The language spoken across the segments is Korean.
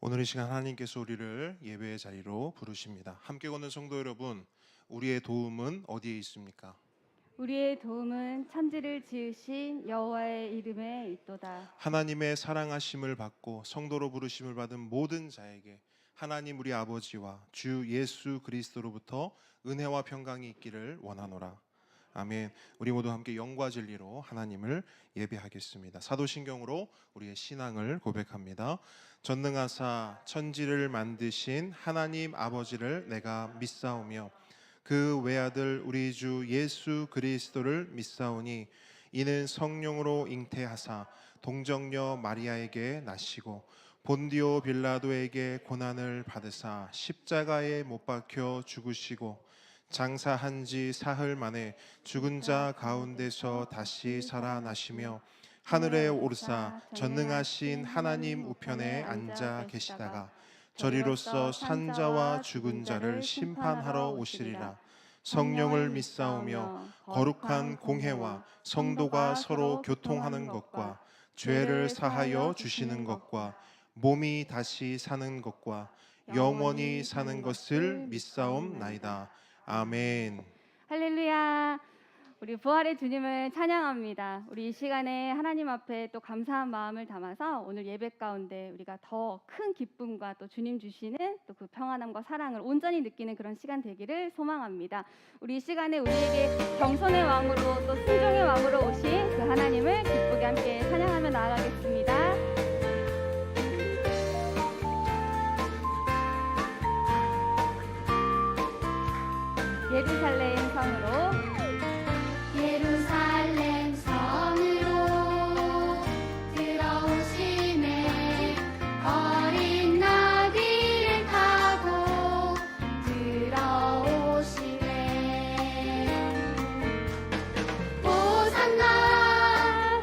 오늘 이 시간 하나님께서 우리를 예배의 자리로 부르십니다. 함께 걷는 성도 여러분, 우리의 도움은 어디에 있습니까? 우리의 도움은 천지를 지으신 여호와의 이름에 있도다. 하나님의 사랑하심을 받고 성도로 부르심을 받은 모든 자에게 하나님 우리 아버지와 주 예수 그리스도로부터 은혜와 평강이 있기를 원하노라. 아멘. 우리 모두 함께 영과 진리로 하나님을 예배하겠습니다. 사도신경으로 우리의 신앙을 고백합니다. 전능하사 천지를 만드신 하나님 아버지를 내가 믿사오며 그 외아들 우리 주 예수 그리스도를 믿사오니 이는 성령으로 잉태하사 동정녀 마리아에게 나시고 본디오 빌라도에게 고난을 받으사 십자가에 못 박혀 죽으시고 장사한 지 사흘 만에 죽은 자 가운데서 다시 살아나시며 하늘에 오르사 전능하신 하나님 우편에 앉아 계시다가 저리로서 산자와 죽은 자를 심판하러 오시리라. 성령을 믿사오며 거룩한 공회와 성도가 서로 교통하는 것과 죄를 사하여 주시는 것과 몸이 다시 사는 것과 영원히 사는 것을 믿사옵나이다. 아멘. 할렐루야. 우리 부활의 주님을 찬양합니다. 우리 이 시간에 하나님 앞에 또 감사한 마음을 담아서 오늘 예배 가운데 우리가 더 큰 기쁨과 또 주님 주시는 또 그 평안함과 사랑을 온전히 느끼는 그런 시간 되기를 소망합니다. 우리 이 시간에 우리에게 겸손의 왕으로 또 순종의 왕으로 오신 그 하나님을 기쁘게 함께 찬양하며 나아가겠습니다. 예루살렘 성으로 예루살렘 성으로 들어오시네. 어린 나귀를 타고 들어오시네. 호산나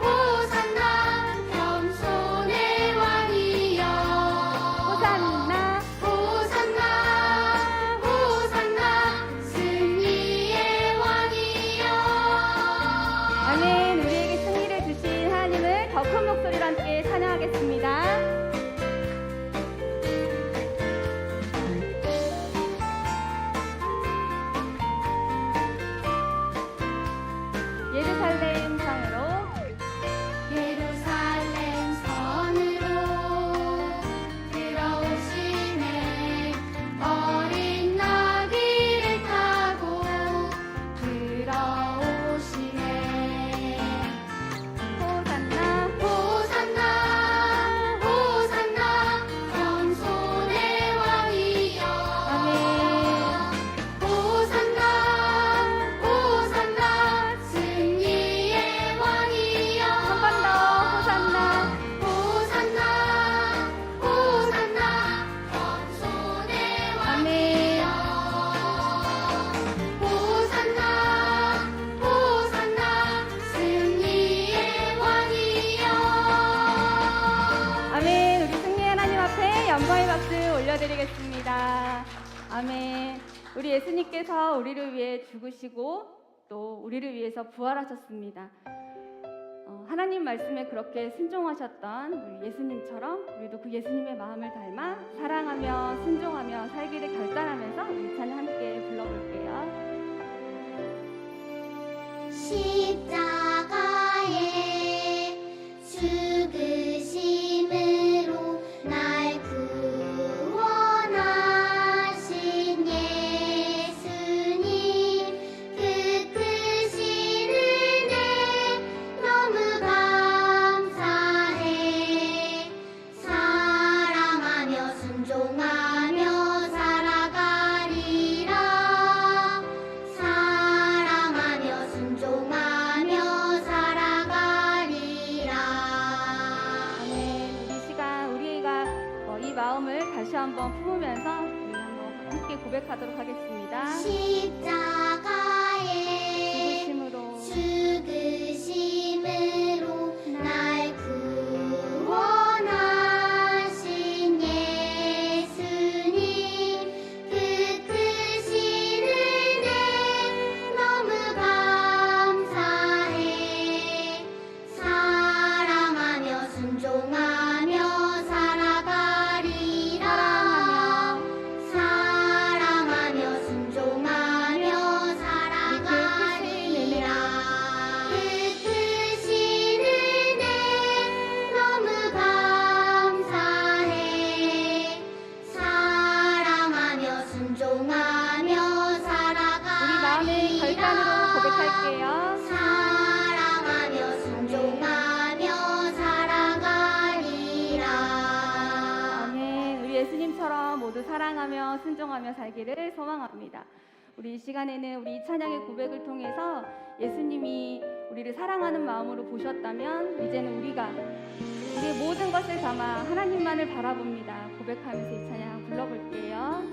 호산나 겸손의 왕이여. 호산나 호산나 호산나 승리의 왕이여. 아멘. 우리에게 승리를 주신 하나님을 더 큰 목소리로 함께 찬양하겠습니다. 예루살렘 성으로 예루살렘 성으로 들어오시네. 어린 나귀를 타고 들어오시네. 호산나 호산나 호산나 겸손의 왕이여. 아멘. 호산나 호산나 승리의 왕이여. 한 번 더 호산나 호산나 호산나 겸손의 왕이여. 호산나 호산나 승리의 왕이여. 아멘. 우리 승리의 하나님 앞에 영광의 박수 올려드리겠습니다. 아멘. 우리 예수님께서 우리를 위해 죽으시고 또 우리를 위해서 부활하셨습니다. 하나님 말씀에 그렇게 순종하셨던 우리 예수님처럼 우리도 그 예수님의 마음을 닮아 사랑하며 순종하며 살기를 결단하면서 우리 찬양 함께 불러볼게요. 십자가에 죽으심으로 날 구원하신 예수님, 그 크신 은혜 너무 감사해. 사랑하며 순종하며 살아가리라. 사랑하며 순종하며 살아가리라. 아멘. 우리 시간 우리가 이 마음을 다시 한번 품으면서 우리 한번 함께 고백하도록 하겠습니다. 십자가에 죽으심으로 죽으심으로 날 구원하신 예수님, 그 크신 은혜 너무 감사해. 사랑하며 순종하며 살아가리라. 할게요. 사랑하며 순종하며 살아가리라. 아멘. 우리 예수님처럼 모두 사랑하며 순종하며 살기를 소망합니다. 우리 이 시간에는 우리 이 찬양의 고백을 통해서 예수님이 우리를 사랑하는 마음으로 보셨다면 이제는 우리가 우리의 모든 것을 담아 하나님만을 바라봅니다. 고백하면서 이 찬양 불러볼게요.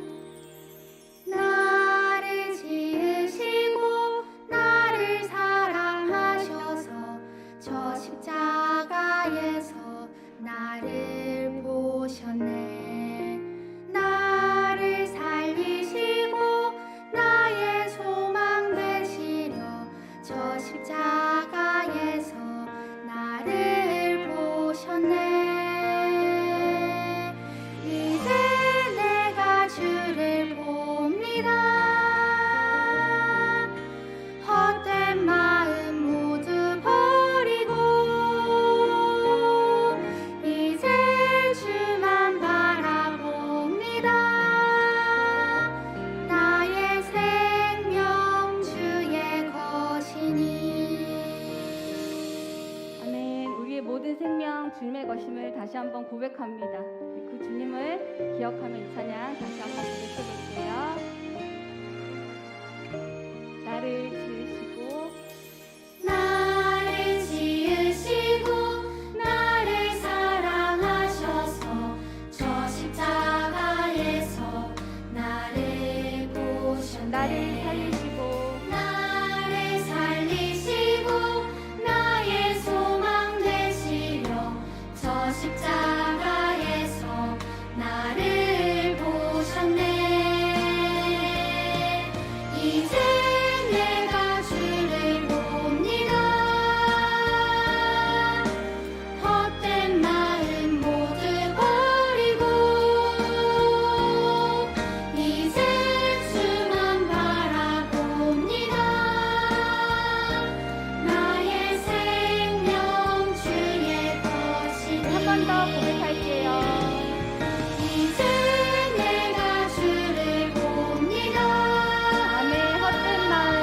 나를 지으시고 나를 사랑하셔서 저 십자가에서 나를 보셨네. 나를 살리시고 나의 소망 되시려 저 십자가에서 나를 보셨네. 이제 내가 주를 봅니다. 헛된 마음 모두 버리고 이제 주만 바라봅니다. 나의 생명 주의 것이니. 아멘. 우리의 모든 생명 주님의 것임을 다시 한번 고백합니다. 그 주님을 기억하며 이 찬양 다시 한번 고백해볼게요. 나를 지으시고 나를 지으시고 나를 사랑하셔서 저 십자가에서 나를 보셨네. 나를 살리시고 나를 살리시고 나의 소망 되시려 저 십자가에서 나를 보셨네. 이제 내가 주를 봅니다. 헛된 마음 모두 버리고 이제 주만 바라봅니다. 나의 생명 주의 것이니. 한 번 더 고백할게요. 이제 내가 주를 봅니다. 아멘. 헛된 마음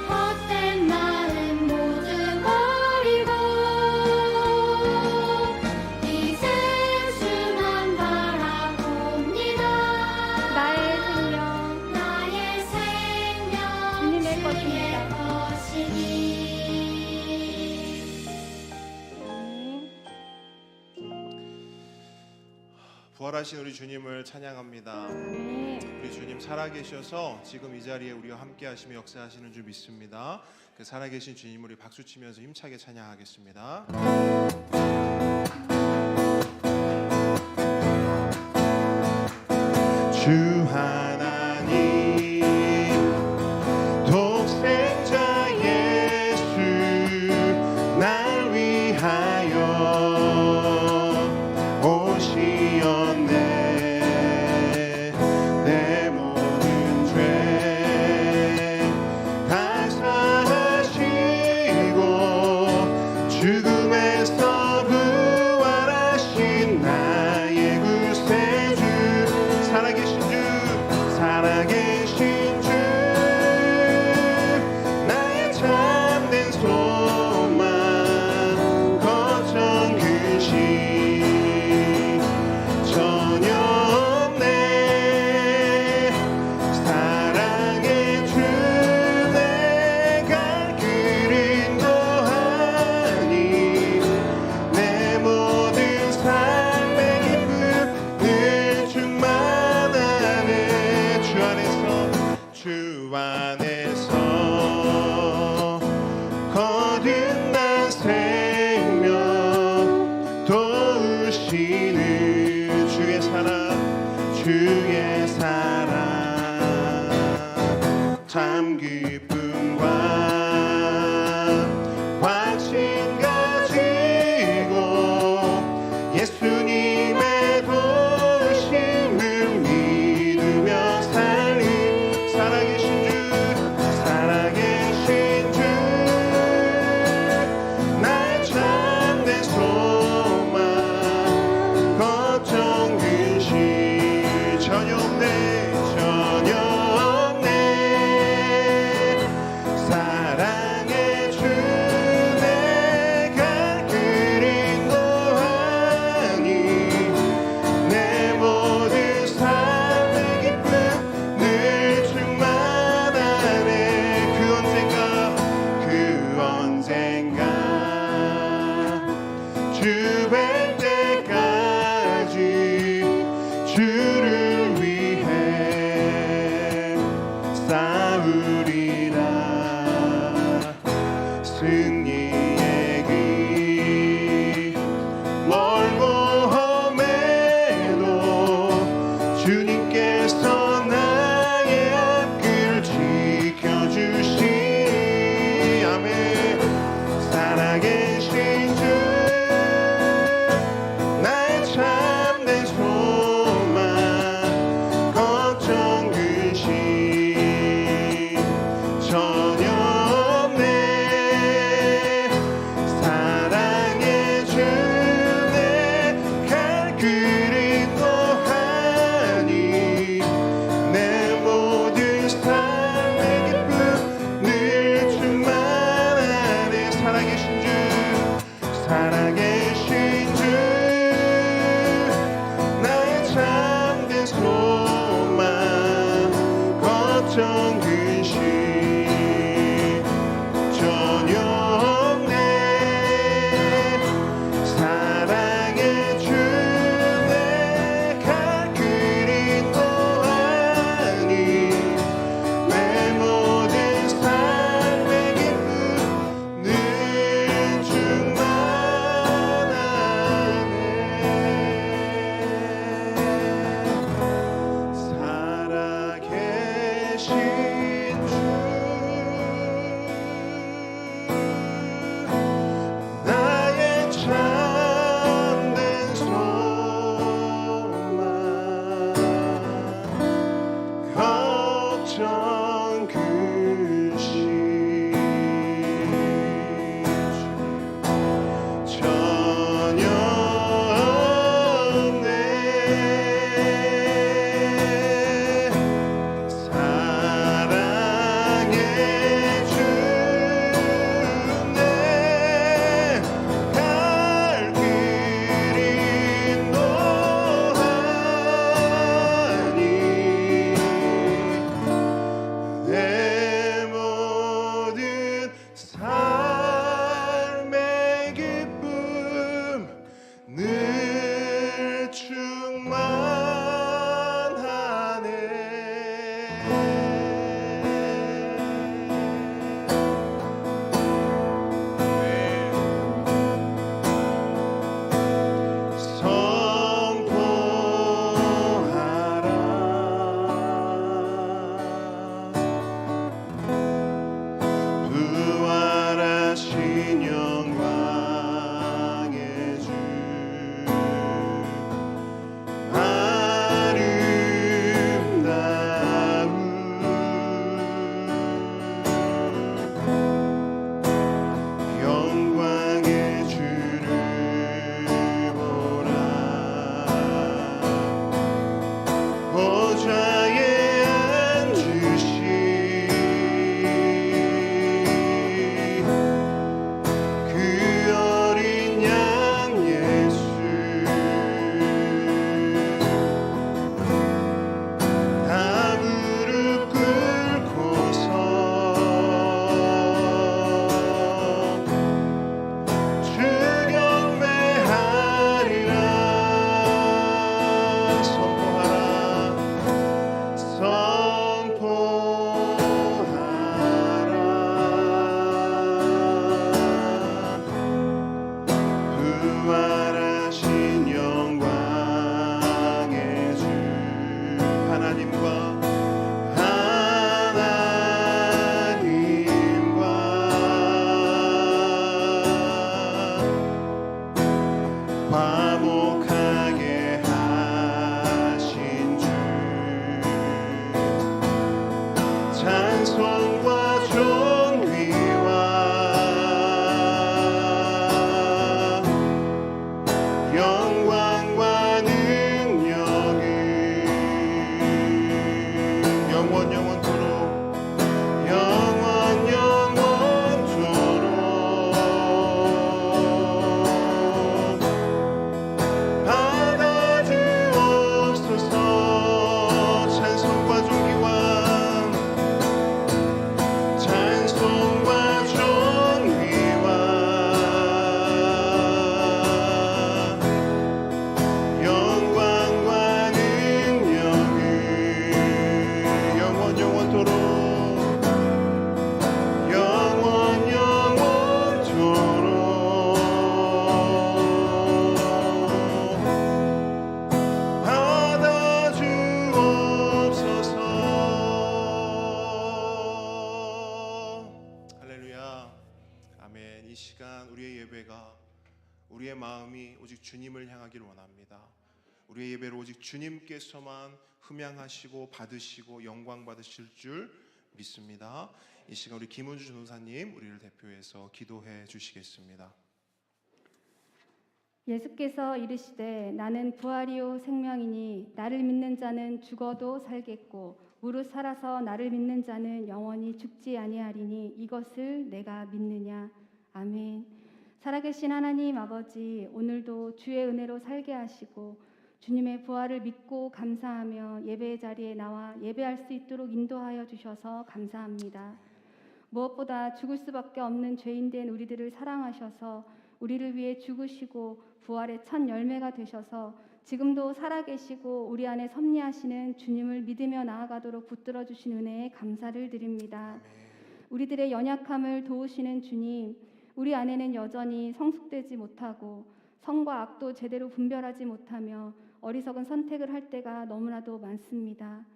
헛된 마음 모두 버리고 이제 주만 바라봅니다. 나의 생명 나의 생명 주님의 주의 것입니다. 것이니. 아멘. 부활하신 우리 주님을 찬양합니다. 아멘. 우리 주님 살아계셔서 지금 이 자리에 우리와 함께 하시며 역사하시는 줄 믿습니다. 그 살아계신 주님 우리 박수치면서 힘차게 찬양하겠습니다. 주 하나님 독생자 예수 날 위하여 오시었네. 내 모든 죄 다 사하시고 죽음에서 뵐 때까지 주를 위해 싸우리라. 승리의 길 멀고 험해도 주님께서 나의 앞길 지켜주시니 아멘. 살아계신 주 나의 참된 소망 걱정 근심 전혀 없네. 사랑해 주네 갈 길이 또하니 내 모든 삶의 기쁨 늘 충만하네. 살아계신 주 살아계신 주 나의 참된 소망 걱정 근심 전혀 없네. 사랑해 주네 갈 길이 또하니 내 모든 삶의 기쁨 늘 충만하네. 살아계신 주 나의 참된 소망 걱정 근심 전혀 없네. 사랑해 주네 갈 길이 노하니 내 모든 삶의 기쁨 늘 충만하네. 부활하신 영광의 주 아름다운 영광의 주를 보라. 보좌에 앉으신 그 어린 양 예수 다 무릎 꿇고서 주 경배하리라. 부활하신 영광의 주 하나님과 화목하게 하신 주 찬송과 존귀와 영광과 능력은 영원 영원토록 영원 영원토록 받아주옵소서. 찬송과 존귀와 찬송과 존귀와 마음이 오직 주님을 향하길 원합니다. 우리의 예배를 오직 주님께서만 흠양하시고 받으시고 영광 받으실 줄 믿습니다. 이 시간 우리 김은주 전도사님 우리를 대표해서 기도해 주시겠습니다. 예수께서 이르시되 나는 부활이요 생명이니 나를 믿는 자는 죽어도 살겠고 무릇 살아서 나를 믿는 자는 영원히 죽지 아니하리니 이것을 내가 믿느냐. 아멘. 살아계신 하나님 아버지, 오늘도 주의 은혜로 살게 하시고 주님의 부활을 믿고 감사하며 예배의 자리에 나와 예배할 수 있도록 인도하여 주셔서 감사합니다. 무엇보다 죽을 수밖에 없는 죄인된 우리들을 사랑하셔서 우리를 위해 죽으시고 부활의 첫 열매가 되셔서 지금도 살아계시고 우리 안에 섭리하시는 주님을 믿으며 나아가도록 붙들어 주신 은혜에 감사를 드립니다. 우리들의 연약함을 도우시는 주님, 우리 안에는 여전히 성숙되지 못하고 선과 악도 제대로 분별하지 못하며 어리석은 선택을 할 때가 너무나도 많습니다.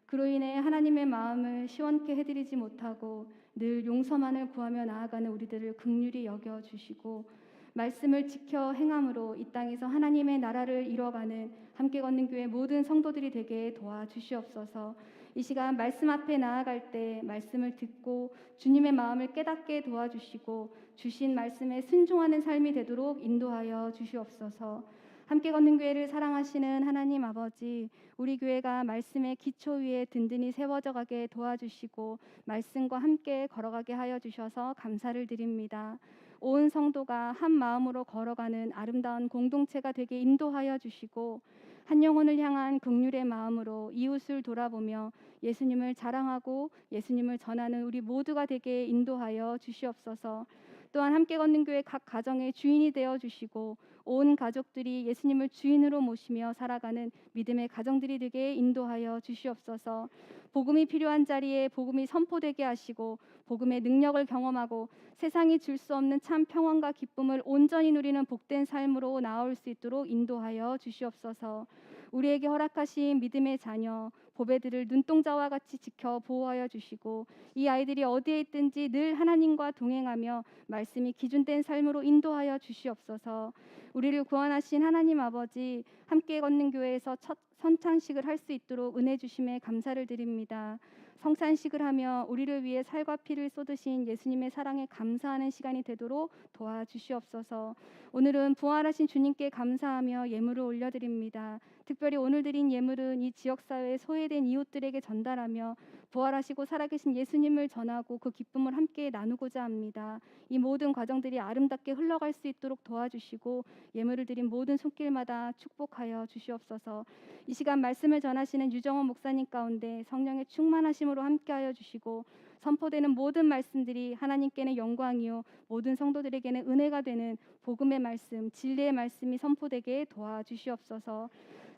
그로 인해 하나님의 마음을 시원케 해드리지 못하고 늘 용서만을 구하며 나아가는 우리들을 긍휼히 여겨주시고 말씀을 지켜 행함으로 이 땅에서 하나님의 나라를 이뤄가는 함께 걷는 교회 모든 성도들이 되게 도와주시옵소서. 이 시간 말씀 앞에 나아갈 때 말씀을 듣고 주님의 마음을 깨닫게 도와주시고 주신 말씀에 순종하는 삶이 되도록 인도하여 주시옵소서. 함께 걷는 교회를 사랑하시는 하나님 아버지, 우리 교회가 말씀의 기초 위에 든든히 세워져 가게 도와주시고 말씀과 함께 걸어가게 하여 주셔서 감사를 드립니다. 온 성도가 한 마음으로 걸어가는 아름다운 공동체가 되게 인도하여 주시고 한 영혼을 향한 긍휼의 마음으로 이웃을 돌아보며 예수님을 자랑하고 예수님을 전하는 우리 모두가 되게 인도하여 주시옵소서. 또한 함께 걷는 교회 각 가정의 주인이 되어 주시고 온 가족들이 예수님을 주인으로 모시며 살아가는 믿음의 가정들이 되게 인도하여 주시옵소서. 복음이 필요한 자리에 복음이 선포되게 하시고 복음의 능력을 경험하고 세상이 줄 수 없는 참 평안과 기쁨을 온전히 누리는 복된 삶으로 나아올 수 있도록 인도하여 주시옵소서. 우리에게 허락하신 믿음의 자녀 보배들을 눈동자와 같이 지켜 보호하여 주시고 이 아이들이 어디에 있든지 늘 하나님과 동행하며 말씀이 기준된 삶으로 인도하여 주시옵소서. 우리를 구원하신 하나님 아버지, 함께 걷는 교회에서 첫 선창식을 할 수 있도록 은혜 주심에 감사를 드립니다. 성찬식을 하며 우리를 위해 살과 피를 쏟으신 예수님의 사랑에 감사하는 시간이 되도록 도와주시옵소서. 오늘은 부활하신 주님께 감사하며 예물을 올려드립니다. 특별히 오늘 드린 예물은 이 지역사회에 소외된 이웃들에게 전달하며 부활하시고 살아계신 예수님을 전하고 그 기쁨을 함께 나누고자 합니다. 이 모든 과정들이 아름답게 흘러갈 수 있도록 도와주시고 예물을 드린 모든 손길마다 축복하여 주시옵소서. 이 시간 말씀을 전하시는 유정원 목사님 가운데 성령의 충만하심으로 함께하여 주시고 선포되는 모든 말씀들이 하나님께는 영광이요 모든 성도들에게는 은혜가 되는 복음의 말씀, 진리의 말씀이 선포되게 도와주시옵소서.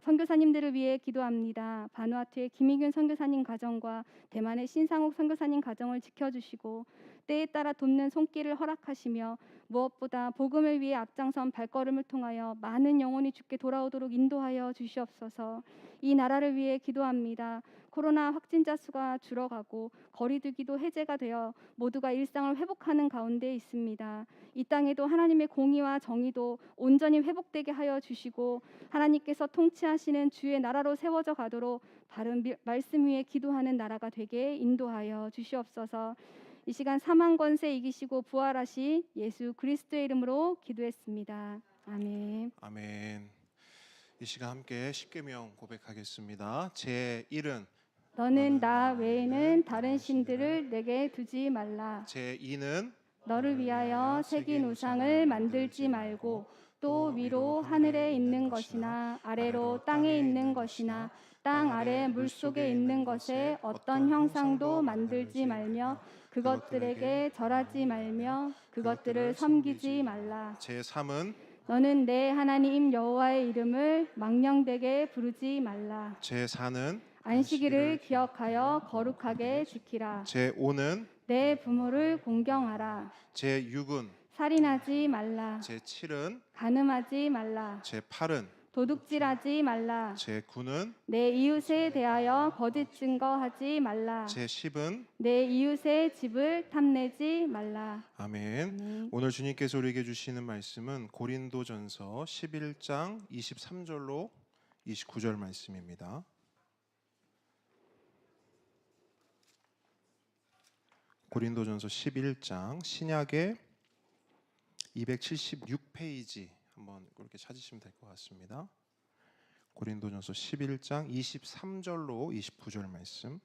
선교사님들을 위해 기도합니다. 바누아투의 김희균 선교사님 가정과 대만의 신상욱 선교사님 가정을 지켜주시고 때에 따라 돕는 손길을 허락하시며 무엇보다 복음을 위해 앞장선 발걸음을 통하여 많은 영혼이 주께 돌아오도록 인도하여 주시옵소서. 이 나라를 위해 기도합니다. 코로나 확진자 수가 줄어가고 거리두기도 해제가 되어 모두가 일상을 회복하는 가운데 있습니다. 이 땅에도 하나님의 공의와 정의도 온전히 회복되게 하여 주시고 하나님께서 통치하시는 주의 나라로 세워져 가도록 바른 말씀 위에 기도하는 나라가 되게 인도하여 주시옵소서. 이 시간 사망 권세 이기시고 부활하신 예수 그리스도의 이름으로 기도했습니다. 아멘. 아멘. 이 시간 함께 십계명 고백하겠습니다. 제 1은 너는 나 외에는 다른 신들을 내게 두지 말라. 제 2는 너를 위하여 새긴 우상을 만들지 말고 또 위로 하늘에 있는 것이나 아래로 땅에 있는 것이나 땅 아래 물속에 있는 것에 어떤 형상도 만들지 말며 그것들에게 절하지 말며 그것들을 섬기지 말라. 제 3은 너는 내 하나님 여호와의 이름을 망령되게 부르지 말라. 제 4는 안식일을 기억하여 거룩하게 지키라. 제 5는 내 부모를 공경하라. 제 6은 살인하지 말라. 제 7은 간음하지 말라. 제 8은 도둑질하지 말라. 제9는 내 이웃에 대하여 거짓 증거하지 말라. 제10은 내 이웃의 집을 탐내지 말라. 아멘. 아멘. 오늘 주님께서 우리에게 주시는 말씀은 고린도전서 11장 23절로 29절 말씀입니다. 고린도전서 11장 신약의 276페이지 한번 그렇게 찾으시면 될 것 같습니다. 고린도전서 11장 23절로 29절 말씀.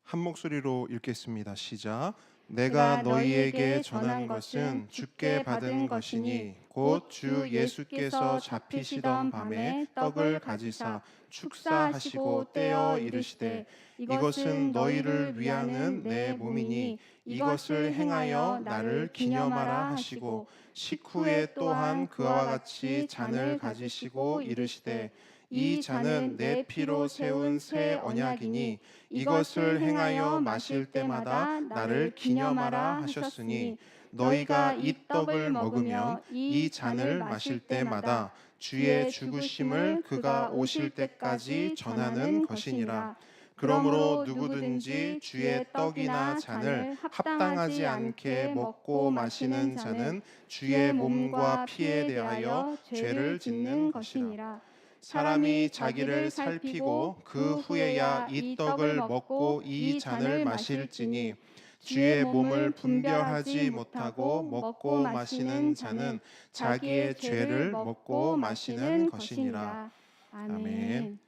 한 목소리로 읽겠습니다. 시작. 내가 너희에게 전한 것은 주께 받은 것이니 곧 주 예수께서 잡히시던 밤에 떡을 가지사 축사하시고 떼어 이르시되 이것은 너희를 위하는 내 몸이니 이것을 행하여 나를 기념하라 하시고 식후에 또한 그와 같이 잔을 가지시고 이르시되 이 잔은 내 피로 세운 새 언약이니 이것을 행하여 마실 때마다 나를 기념하라 하셨으니 너희가 이 떡을 먹으며 이 잔을 마실 때마다 주의 죽으심을 그가 오실 때까지 전하는 것이니라. 그러므로 누구든지 주의 떡이나 잔을 합당하지 않게 먹고 마시는 자는 주의 몸과 피에 대하여 죄를 짓는 것이니라. 사람이 자기를 살피고 그 후에야 이 떡을 먹고 이 잔을 마실지니 주의 몸을 분별하지 못하고 먹고 마시는 자는 자기의 죄를 먹고 마시는 것이니라. 아멘.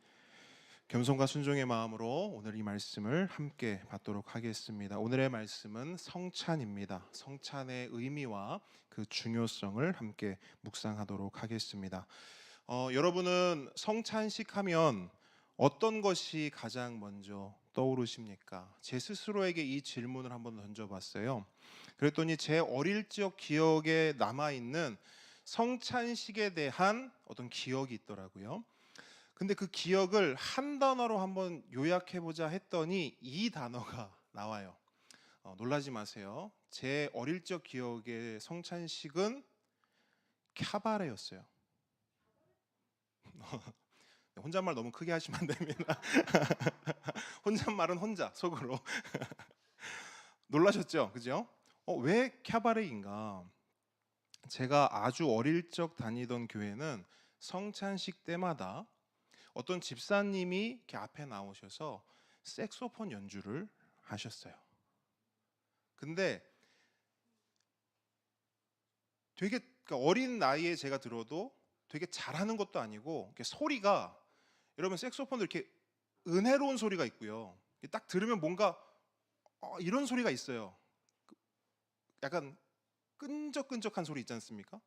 겸손과 순종의 마음으로 오늘 이 말씀을 함께 받도록 하겠습니다. 오늘의 말씀은 성찬입니다. 성찬의 의미와 그 중요성을 함께 묵상하도록 하겠습니다. 여러분은 성찬식 하면 어떤 것이 가장 먼저 떠오르십니까? 제 스스로에게 이 질문을 한번 던져봤어요. 그랬더니 제 어릴 적 기억에 남아있는 성찬식에 대한 어떤 기억이 있더라고요. 근데 그 기억을 한 단어로 한번 요약해보자 했더니 이 단어가 나와요. 놀라지 마세요. 제 어릴 적 기억의 성찬식은 캬바레였어요. 혼잣말 너무 크게 하시면 안 됩니다. 혼잣말은 혼자 속으로. 놀라셨죠? 그죠? 왜 캬바레인가? 제가 아주 어릴 적 다니던 교회는 성찬식 때마다 어떤 집사님이 이렇게 앞에 나오셔서 색소폰 연주를 하셨어요. 근데 되게 어린 나이에 제가 들어도 되게 잘하는 것도 아니고 소리가 여러분 색소폰도 이렇게 은혜로운 소리가 있고요. 딱 들으면 뭔가 이런 소리가 있어요. 약간 끈적끈적한 소리 있지 않습니까?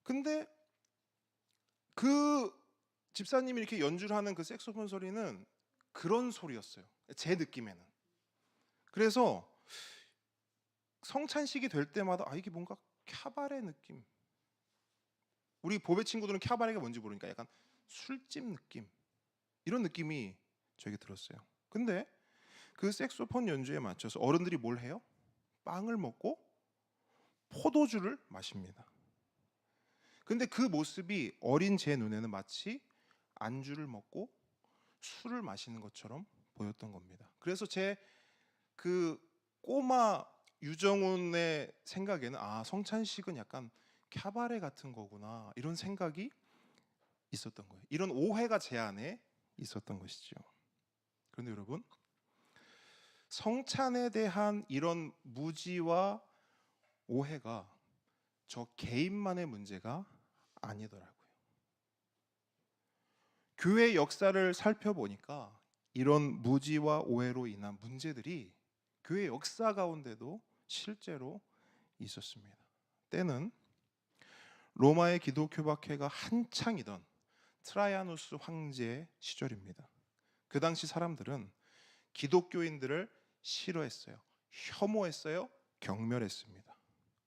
근데 그 집사님이 이렇게 연주를 하는 그 색소폰 소리는 그런 소리였어요. 제 느낌에는. 그래서 성찬식이 될 때마다 이게 뭔가 캬바레 느낌. 우리 보배 친구들은 캬바레가 뭔지 모르니까 약간 술집 느낌 이런 느낌이 저에게 들었어요. 근데 그 색소폰 연주에 맞춰서 어른들이 뭘 해요? 빵을 먹고 포도주를 마십니다. 근데 그 모습이 어린 제 눈에는 마치 안주를 먹고 술을 마시는 것처럼 보였던 겁니다. 그래서 제 그 꼬마 유정훈의 생각에는 성찬식은 약간 캬바레 같은 거구나 이런 생각이 있었던 거예요. 이런 오해가 제 안에 있었던 것이죠. 그런데 여러분, 성찬에 대한 이런 무지와 오해가 저 개인만의 문제가 아니더라고요. 교회 역사를 살펴보니까 이런 무지와 오해로 인한 문제들이 교회 역사 가운데도 실제로 있었습니다. 때는 로마의 기독교 박해가 한창이던 트라이아누스 황제 시절입니다. 그 당시 사람들은 기독교인들을 싫어했어요. 혐오했어요. 경멸했습니다.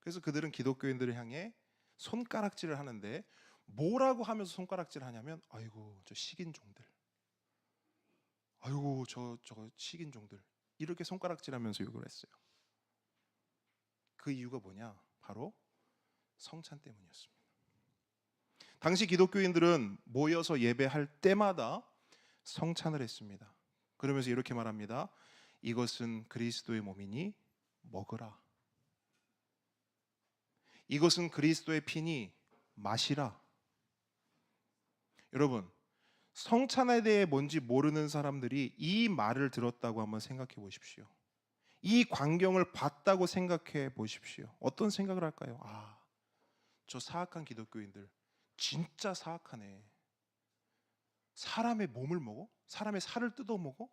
그래서 그들은 기독교인들을 향해 손가락질을 하는데 뭐라고 하면서 손가락질을 하냐면 아이고 저 식인종들, 아이고 저거 식인종들 이렇게 손가락질하면서 욕을 했어요. 그 이유가 뭐냐? 바로 성찬 때문이었습니다. 당시 기독교인들은 모여서 예배할 때마다 성찬을 했습니다. 그러면서 이렇게 말합니다. 이것은 그리스도의 몸이니 먹으라. 이것은 그리스도의 피니 마시라. 여러분, 성찬에 대해 뭔지 모르는 사람들이 이 말을 들었다고 한번 생각해 보십시오. 이 광경을 봤다고 생각해 보십시오. 어떤 생각을 할까요? 아, 저 사악한 기독교인들 진짜 사악하네. 사람의 몸을 먹어? 사람의 살을 뜯어 먹어?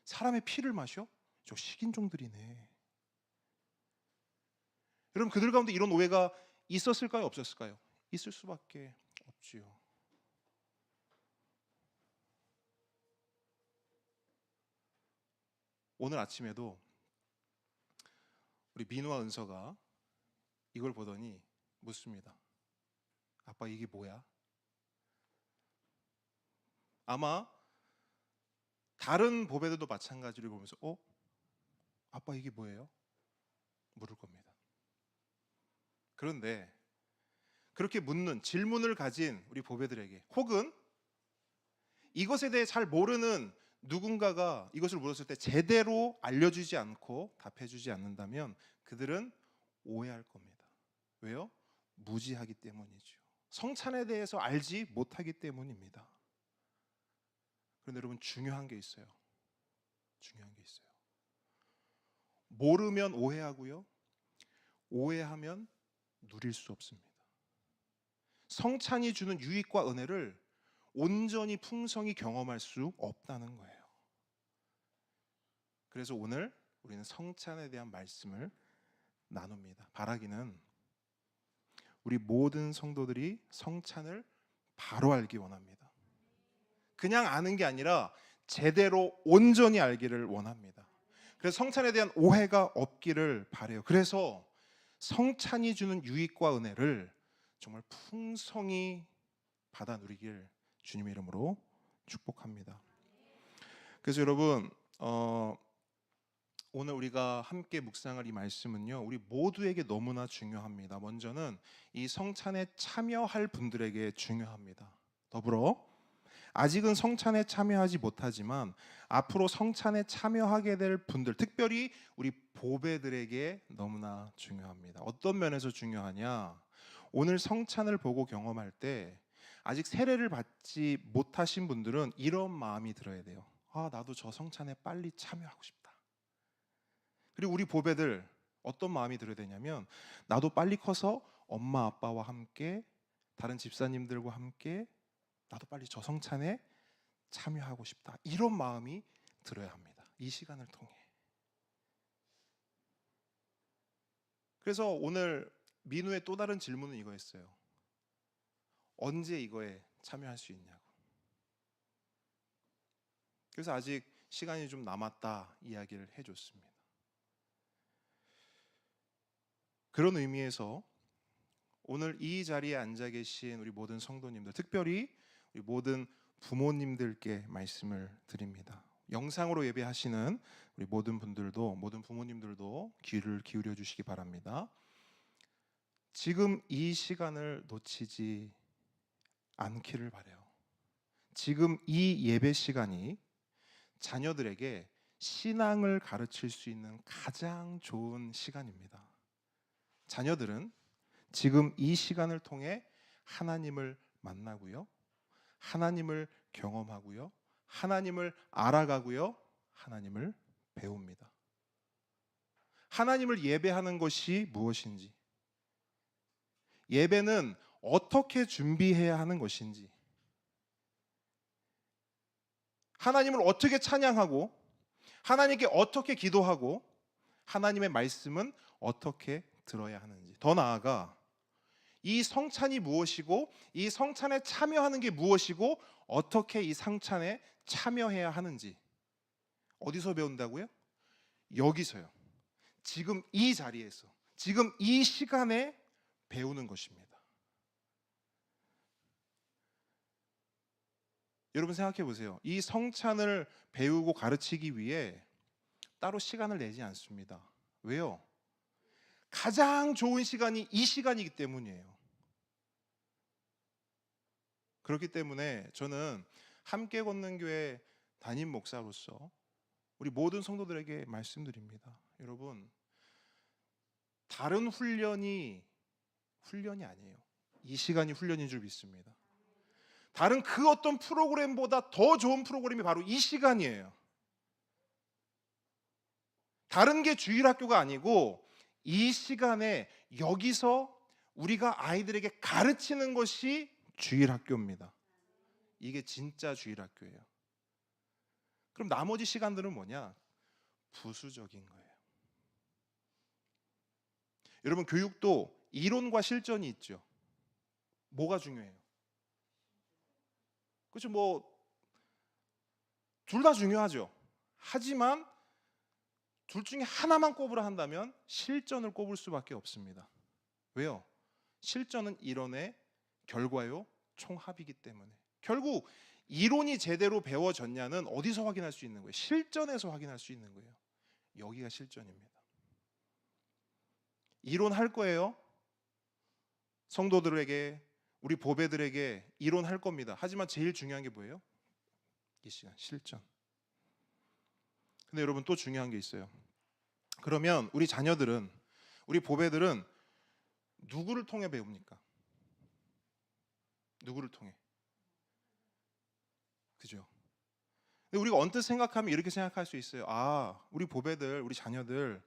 사람의 피를 마셔? 저 식인종들이네. 여러분, 그들 가운데 이런 오해가 있었을까요? 없었을까요? 있을 수밖에 없지요. 오늘 아침에도 우리 민우와 은서가 이걸 보더니 묻습니다. 아빠, 이게 뭐야? 아마 다른 보배들도 마찬가지로 보면서 아빠, 이게 뭐예요? 물을 겁니다. 그런데 그렇게 묻는 질문을 가진 우리 보배들에게, 혹은 이것에 대해 잘 모르는 누군가가 이것을 물었을 때 제대로 알려주지 않고 답해주지 않는다면 그들은 오해할 겁니다. 왜요? 무지하기 때문이죠. 성찬에 대해서 알지 못하기 때문입니다. 그런데 여러분, 중요한 게 있어요. 모르면 오해하고요, 오해하면 누릴 수 없습니다. 성찬이 주는 유익과 은혜를 온전히 풍성히 경험할 수 없다는 거예요. 그래서 오늘 우리는 성찬에 대한 말씀을 나눕니다. 바라기는 우리 모든 성도들이 성찬을 바로 알기 원합니다. 그냥 아는 게 아니라 제대로 온전히 알기를 원합니다. 그래서 성찬에 대한 오해가 없기를 바라요. 그래서 성찬이 주는 유익과 은혜를 정말 풍성히 받아 누리길 주님의 이름으로 축복합니다. 그래서 여러분, 오늘 우리가 함께 묵상할 이 말씀은요, 우리 모두에게 너무나 중요합니다. 먼저는 이 성찬에 참여할 분들에게 중요합니다. 더불어 아직은 성찬에 참여하지 못하지만 앞으로 성찬에 참여하게 될 분들, 특별히 우리 보배들에게 너무나 중요합니다. 어떤 면에서 중요하냐? 오늘 성찬을 보고 경험할 때 아직 세례를 받지 못하신 분들은 이런 마음이 들어야 돼요. 아, 나도 저 성찬에 빨리 참여하고 싶다. 그리고 우리 보배들 어떤 마음이 들어야 되냐면, 나도 빨리 커서 엄마 아빠와 함께, 다른 집사님들과 함께 나도 빨리 저 성찬에 참여하고 싶다. 이런 마음이 들어야 합니다. 이 시간을 통해. 그래서 오늘 민우의 또 다른 질문은 이거였어요. 언제 이거에 참여할 수 있냐고. 그래서 아직 시간이 좀 남았다 이야기를 해줬습니다. 그런 의미에서 오늘 이 자리에 앉아 계신 우리 모든 성도님들, 특별히 우리 모든 부모님들께 말씀을 드립니다. 영상으로 예배하시는 우리 모든 분들도, 모든 부모님들도 귀를 기울여 주시기 바랍니다. 지금 이 시간을 놓치지 않기를 바라요. 지금 이 예배 시간이 자녀들에게 신앙을 가르칠 수 있는 가장 좋은 시간입니다. 자녀들은 지금 이 시간을 통해 하나님을 만나고요, 하나님을 경험하고요, 하나님을 알아가고요, 하나님을 배웁니다. 하나님을 예배하는 것이 무엇인지, 예배는 어떻게 준비해야 하는 것인지, 하나님을 어떻게 찬양하고, 하나님께 어떻게 기도하고, 하나님의 말씀은 어떻게 들어야 하는지, 더 나아가 이 성찬이 무엇이고, 이 성찬에 참여하는 게 무엇이고, 어떻게 이 성찬에 참여해야 하는지 어디서 배운다고요? 여기서요. 지금 이 자리에서, 지금 이 시간에 배우는 것입니다. 여러분 생각해 보세요. 이 성찬을 배우고 가르치기 위해 따로 시간을 내지 않습니다. 왜요? 가장 좋은 시간이 이 시간이기 때문이에요. 그렇기 때문에 저는 함께 걷는 교회 담임 목사로서 우리 모든 성도들에게 말씀드립니다. 여러분, 다른 훈련이 아니에요. 이 시간이 훈련인 줄 믿습니다. 다른 그 어떤 프로그램보다 더 좋은 프로그램이 바로 이 시간이에요. 다른 게 주일학교가 아니고 이 시간에 여기서 우리가 아이들에게 가르치는 것이 주일학교입니다. 이게 진짜 주일학교예요. 그럼 나머지 시간들은 뭐냐? 부수적인 거예요. 여러분, 교육도 이론과 실전이 있죠. 뭐가 중요해요? 그렇죠. 둘 다 중요하죠. 하지만 둘 중에 하나만 꼽으라 한다면 실전을 꼽을 수밖에 없습니다. 왜요? 실전은 이론의 결과요, 총합이기 때문에. 결국 이론이 제대로 배워졌냐는 어디서 확인할 수 있는 거예요? 실전에서 확인할 수 있는 거예요. 여기가 실전입니다. 이론할 거예요. 성도들에게, 우리 보배들에게 이론할 겁니다. 하지만 제일 중요한 게 뭐예요? 이 시간, 실전. 근데 여러분, 또 중요한 게 있어요. 그러면 우리 자녀들은, 우리 보배들은 누구를 통해 배웁니까? 누구를 통해? 그죠? 근데 우리가 언뜻 생각하면 이렇게 생각할 수 있어요. 아, 우리 보배들, 우리 자녀들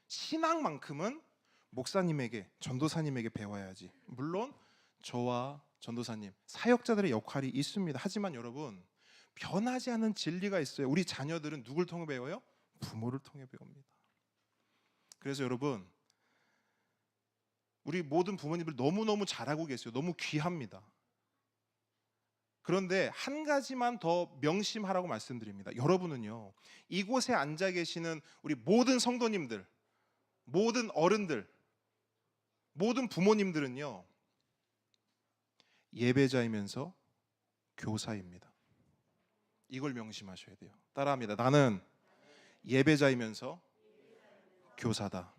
신앙만큼은 목사님에게, 전도사님에게 배워야지. 물론 저와 전도사님, 사역자들의 역할이 있습니다. 하지만 여러분, 변하지 않은 진리가 있어요. 우리 자녀들은 누굴 통해 배워요? 부모를 통해 배웁니다. 그래서 여러분, 우리 모든 부모님들 너무너무 잘하고 계세요. 너무 귀합니다. 그런데 한 가지만 더 명심하라고 말씀드립니다. 여러분은요, 이곳에 앉아 계시는 우리 모든 성도님들, 모든 어른들, 모든 부모님들은요, 예배자이면서 교사입니다. 이걸 명심하셔야 돼요. 따라합니다. 나는 예배자이면서 교사다.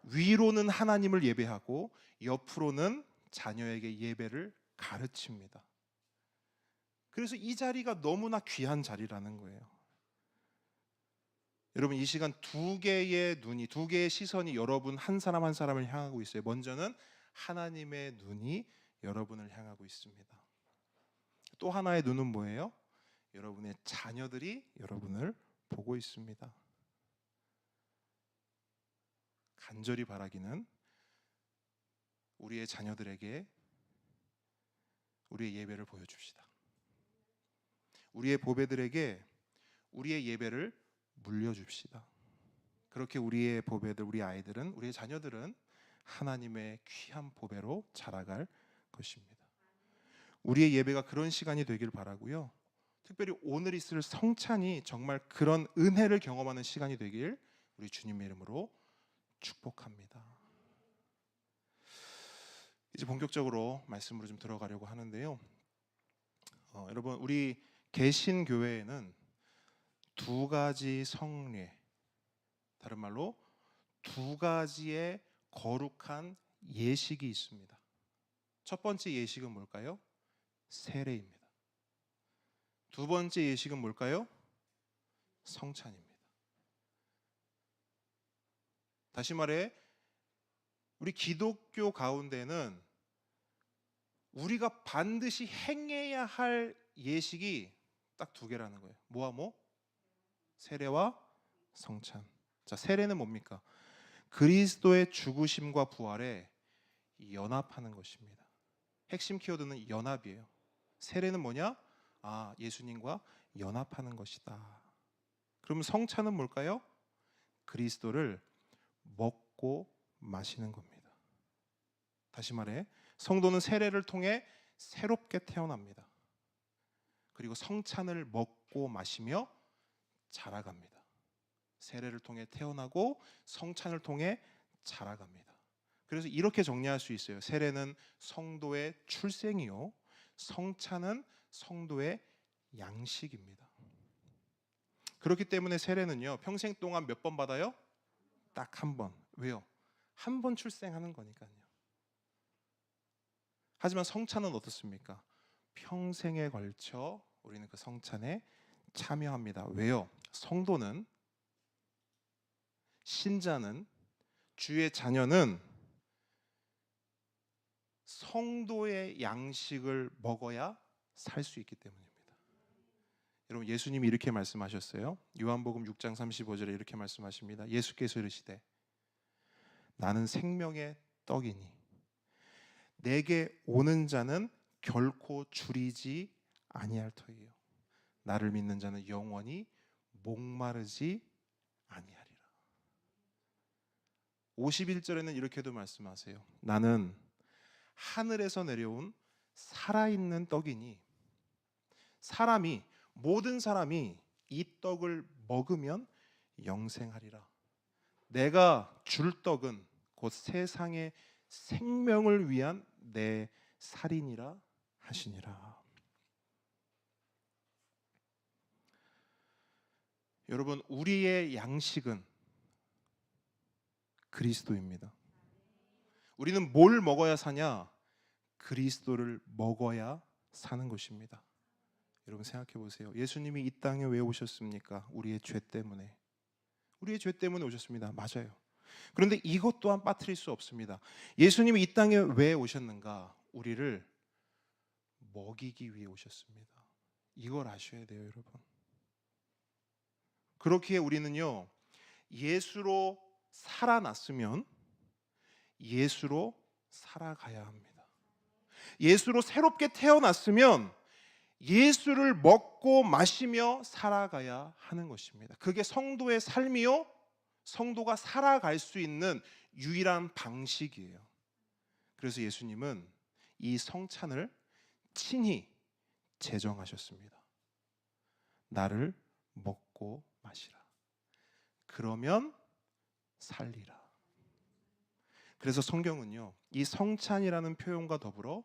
위로는 하나님을 예배하고 옆으로는 자녀에게 예배를 가르칩니다. 그래서 이 자리가 너무나 귀한 자리라는 거예요. 여러분, 이 시간 두 개의 눈이, 두 개의 시선이 여러분 한 사람 한 사람을 향하고 있어요. 먼저는 하나님의 눈이 여러분을 향하고 있습니다. 또 하나의 눈은 뭐예요? 여러분의 자녀들이 여러분을 보고 있습니다. 간절히 바라기는 우리의 자녀들에게 우리의 예배를 보여줍시다. 우리의 보배들에게 우리의 예배를 물려줍시다. 그렇게 우리의 보배들, 우리 아이들은, 우리의 자녀들은 하나님의 귀한 보배로 자라갈 것입니다. 우리의 예배가 그런 시간이 되길 바라고요. 특별히 오늘 있을 성찬이 정말 그런 은혜를 경험하는 시간이 되길 우리 주님의 이름으로 축복합니다. 이제 본격적으로 말씀으로 좀 들어가려고 하는데요. 여러분, 우리 개신교회에는 두 가지 성례, 다른 말로 두 가지의 거룩한 예식이 있습니다. 첫 번째 예식은 뭘까요? 세례입니다. 두 번째 예식은 뭘까요? 성찬입니다. 다시 말해, 우리 기독교 가운데는 우리가 반드시 행해야 할 예식이 딱 두 개라는 거예요. 뭐와 뭐? 세례와 성찬. 자, 세례는 뭡니까? 그리스도의 죽으심과 부활에 연합하는 것입니다. 핵심 키워드는 연합이에요. 세례는 뭐냐? 아, 예수님과 연합하는 것이다. 그럼 성찬은 뭘까요? 그리스도를 먹고 마시는 겁니다. 다시 말해, 성도는 세례를 통해 새롭게 태어납니다. 그리고 성찬을 먹고 마시며 자라갑니다. 세례를 통해 태어나고 성찬을 통해 자라갑니다. 그래서 이렇게 정리할 수 있어요. 세례는 성도의 출생이요, 성찬은 성도의 양식입니다. 그렇기 때문에 세례는요, 평생 동안 몇 번 받아요? 딱 한 번. 왜요? 한 번 출생하는 거니까요. 하지만 성찬은 어떻습니까? 평생에 걸쳐 우리는 그 성찬에 참여합니다. 왜요? 성도는, 신자는, 주의 자녀는 성도의 양식을 먹어야 살 수 있기 때문입니다. 여러분, 예수님이 이렇게 말씀하셨어요. 요한복음 6장 35절에 이렇게 말씀하십니다. 예수께서 이르시되 나는 생명의 떡이니 내게 오는 자는 결코 줄이지 아니할 터이요 나를 믿는 자는 영원히 목마르지 아니하리라. 51절에는 이렇게도 말씀하세요. 나는 하늘에서 내려온 살아있는 떡이니 모든 사람이 이 떡을 먹으면 영생하리라. 내가 줄 떡은 곧 세상의 생명을 위한 내 살이니라 하시니라. 여러분, 우리의 양식은 그리스도입니다. 우리는 뭘 먹어야 사냐? 그리스도를 먹어야 사는 것입니다. 여러분, 생각해 보세요. 예수님이 이 땅에 왜 오셨습니까? 우리의 죄 때문에. 우리의 죄 때문에 오셨습니다. 맞아요. 그런데 이것 또한 빠뜨릴 수 없습니다. 예수님이 이 땅에 왜 오셨는가? 우리를 먹이기 위해 오셨습니다. 이걸 아셔야 돼요, 여러분. 그렇기에 우리는요, 예수로 살아났으면 예수로 살아가야 합니다. 예수로 새롭게 태어났으면 예수를 먹고 마시며 살아가야 하는 것입니다. 그게 성도의 삶이요, 성도가 살아갈 수 있는 유일한 방식이에요. 그래서 예수님은 이 성찬을 친히 제정하셨습니다. 나를 먹고 마시라. 그러면 살리라. 그래서 성경은요, 이 성찬이라는 표현과 더불어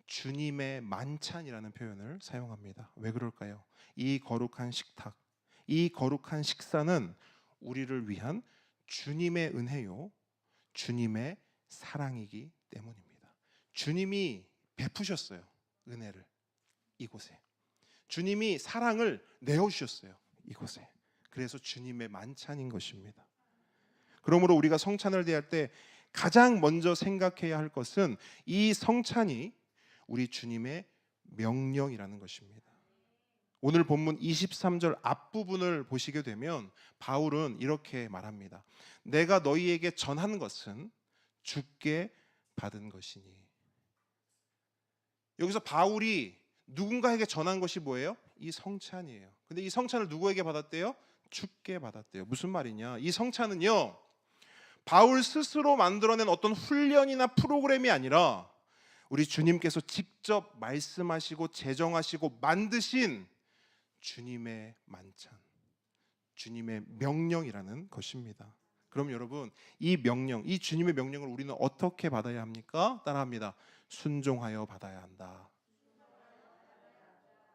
주님의 만찬이라는 표현을 사용합니다. 왜 그럴까요? 이 거룩한 식탁, 이 거룩한 식사는 우리를 위한 주님의 은혜요, 주님의 사랑이기 때문입니다. 주님이 베푸셨어요, 은혜를 이곳에. 주님이 사랑을 내어주셨어요, 이곳에. 그래서 주님의 만찬인 것입니다. 그러므로 우리가 성찬을 대할 때 가장 먼저 생각해야 할 것은 이 성찬이 우리 주님의 명령이라는 것입니다. 오늘 본문 23절 앞부분을 보시게 되면 바울은 이렇게 말합니다. 내가 너희에게 전한 것은 주께 받은 것이니. 여기서 바울이 누군가에게 전한 것이 뭐예요? 이 성찬이에요. 근데 이 성찬을 누구에게 받았대요? 주께 받았대요. 무슨 말이냐? 이 성찬은요, 바울 스스로 만들어낸 어떤 훈련이나 프로그램이 아니라 우리 주님께서 직접 말씀하시고 제정하시고 만드신 주님의 만찬, 주님의 명령이라는 것입니다. 그럼 여러분, 이 명령, 이 주님의 명령을 우리는 어떻게 받아야 합니까? 따라합니다. 순종하여 받아야 한다.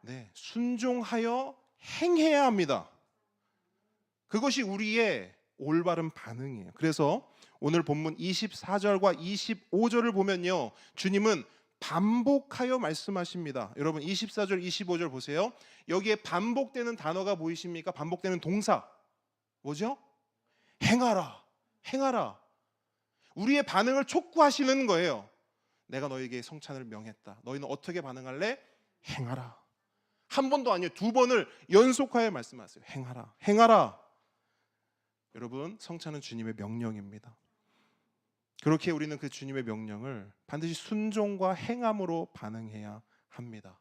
네, 순종하여 행해야 합니다. 그것이 우리의 올바른 반응이에요. 그래서 오늘 본문 24절과 25절을 보면요, 주님은 반복하여 말씀하십니다. 여러분, 24절, 25절 보세요. 여기에 반복되는 단어가 보이십니까? 반복되는 동사 뭐죠? 행하라, 행하라. 우리의 반응을 촉구하시는 거예요. 내가 너에게 성찬을 명했다. 너희는 어떻게 반응할래? 행하라. 한 번도 아니에요, 두 번을 연속하여 말씀하세요. 행하라, 행하라. 여러분, 성찬은 주님의 명령입니다. 그렇게 우리는 그 주님의 명령을 반드시 순종과 행함으로 반응해야 합니다.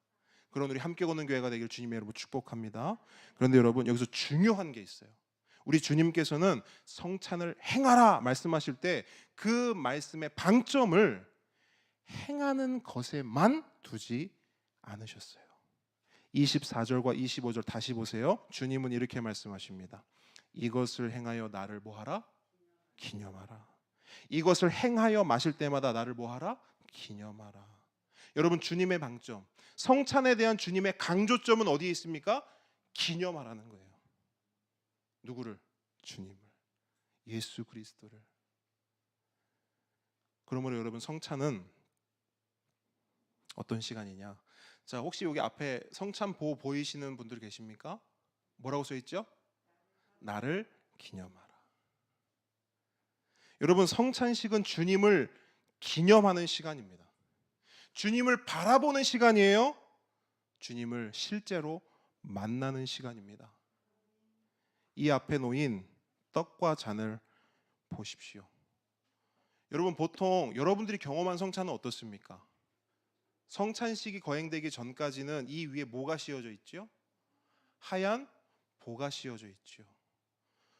그런 우리 함께 걷는 교회가 되길 주님의 이름으로 축복합니다. 그런데 여러분, 여기서 중요한 게 있어요. 우리 주님께서는 성찬을 행하라 말씀하실 때 그 말씀의 방점을 행하는 것에만 두지 않으셨어요. 24절과 25절 다시 보세요. 주님은 이렇게 말씀하십니다. 이것을 행하여 나를 뭐하라? 기념하라. 이것을 행하여 마실 때마다 나를 뭐하라? 기념하라. 여러분, 주님의 방점, 성찬에 대한 주님의 강조점은 어디에 있습니까? 기념하라는 거예요. 누구를? 주님을, 예수 그리스도를. 그러므로 여러분, 성찬은 어떤 시간이냐? 자, 혹시 여기 앞에 성찬보 보이시는 분들 계십니까? 뭐라고 써 있죠? 나를 기념하라. 여러분, 성찬식은 주님을 기념하는 시간입니다. 주님을 바라보는 시간이에요. 주님을 실제로 만나는 시간입니다. 이 앞에 놓인 떡과 잔을 보십시오. 여러분, 보통 여러분들이 경험한 성찬은 어떻습니까? 성찬식이 거행되기 전까지는 이 위에 뭐가 씌워져 있죠? 하얀 보가 씌워져 있죠.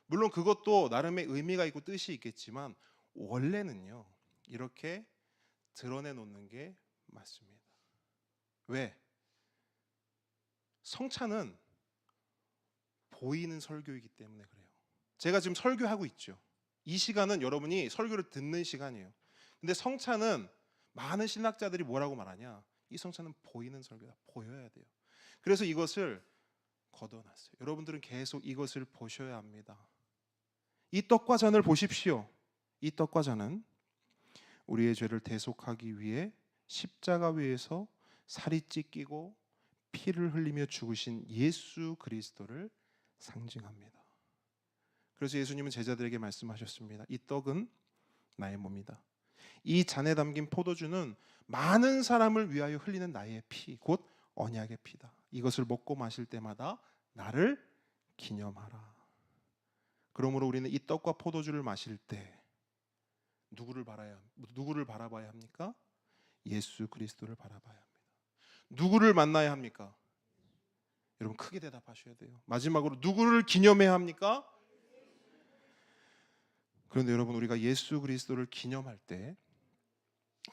물론 그것도 나름의 의미가 있고 뜻이 있겠지만 원래는요, 이렇게 드러내 놓는 게 맞습니다. 왜? 성찬은 보이는 설교이기 때문에 그래요. 제가 지금 설교하고 있죠. 이 시간은 여러분이 설교를 듣는 시간이에요. 근데 성찬은 많은 신학자들이 뭐라고 말하냐? 이 성찬은 보이는 설교다. 보여야 돼요. 그래서 이것을 걷어놨어요. 여러분들은 계속 이것을 보셔야 합니다. 이 떡과 잔을 보십시오. 이 떡과 잔은 우리의 죄를 대속하기 위해 십자가 위에서 살이 찢기고 피를 흘리며 죽으신 예수 그리스도를 상징합니다. 그래서 예수님은 제자들에게 말씀하셨습니다. 이 떡은 나의 몸이다. 이 잔에 담긴 포도주는 많은 사람을 위하여 흘리는 나의 피, 곧 언약의 피다. 이것을 먹고 마실 때마다 나를 기념하라. 그러므로 우리는 이 떡과 포도주를 마실 때 누구를 바라봐야 합니까? 예수 그리스도를 바라봐야 합니다. 누구를 만나야 합니까? 여러분, 크게 대답하셔야 돼요. 마지막으로 누구를 기념해야 합니까? 그런데 여러분, 우리가 예수 그리스도를 기념할 때,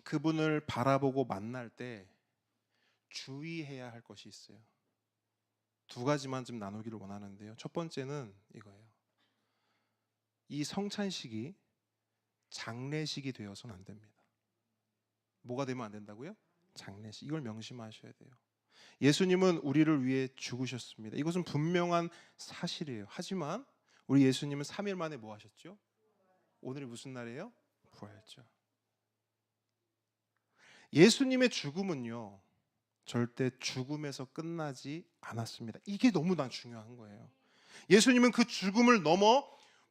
그분을 바라보고 만날 때 주의해야 할 것이 있어요. 두 가지만 좀 나누기를 원하는데요. 첫 번째는 이거예요. 이 성찬식이 장례식이 되어서는 안 됩니다. 뭐가 되면 안 된다고요? 장례식. 이걸 명심하셔야 돼요. 예수님은 우리를 위해 죽으셨습니다. 이것은 분명한 사실이에요. 하지만 우리 예수님은 3일 만에 뭐 하셨죠? 오늘이 무슨 날이에요? 부활절. 예수님의 죽음은요, 절대 죽음에서 끝나지 않았습니다. 이게 너무나 중요한 거예요. 예수님은 그 죽음을 넘어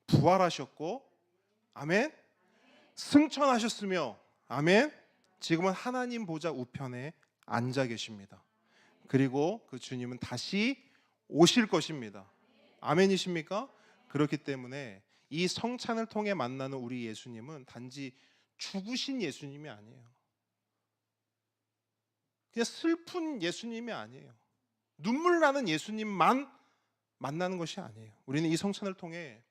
부활하셨고, 아멘, 승천하셨으며, 아멘, 지금은 하나님 보좌 우편에 앉아 계십니다. 그리고 그 주님은 다시 오실 것입니다. 아멘이십니까? 그렇기 때문에 이 성찬을 통해 만나는 우리 예수님은 단지 죽으신 예수님이 아니에요. 그냥 슬픈 예수님이 아니에요. 눈물 나는 예수님만 만나는 것이 아니에요. 우리는 이 성찬을 통해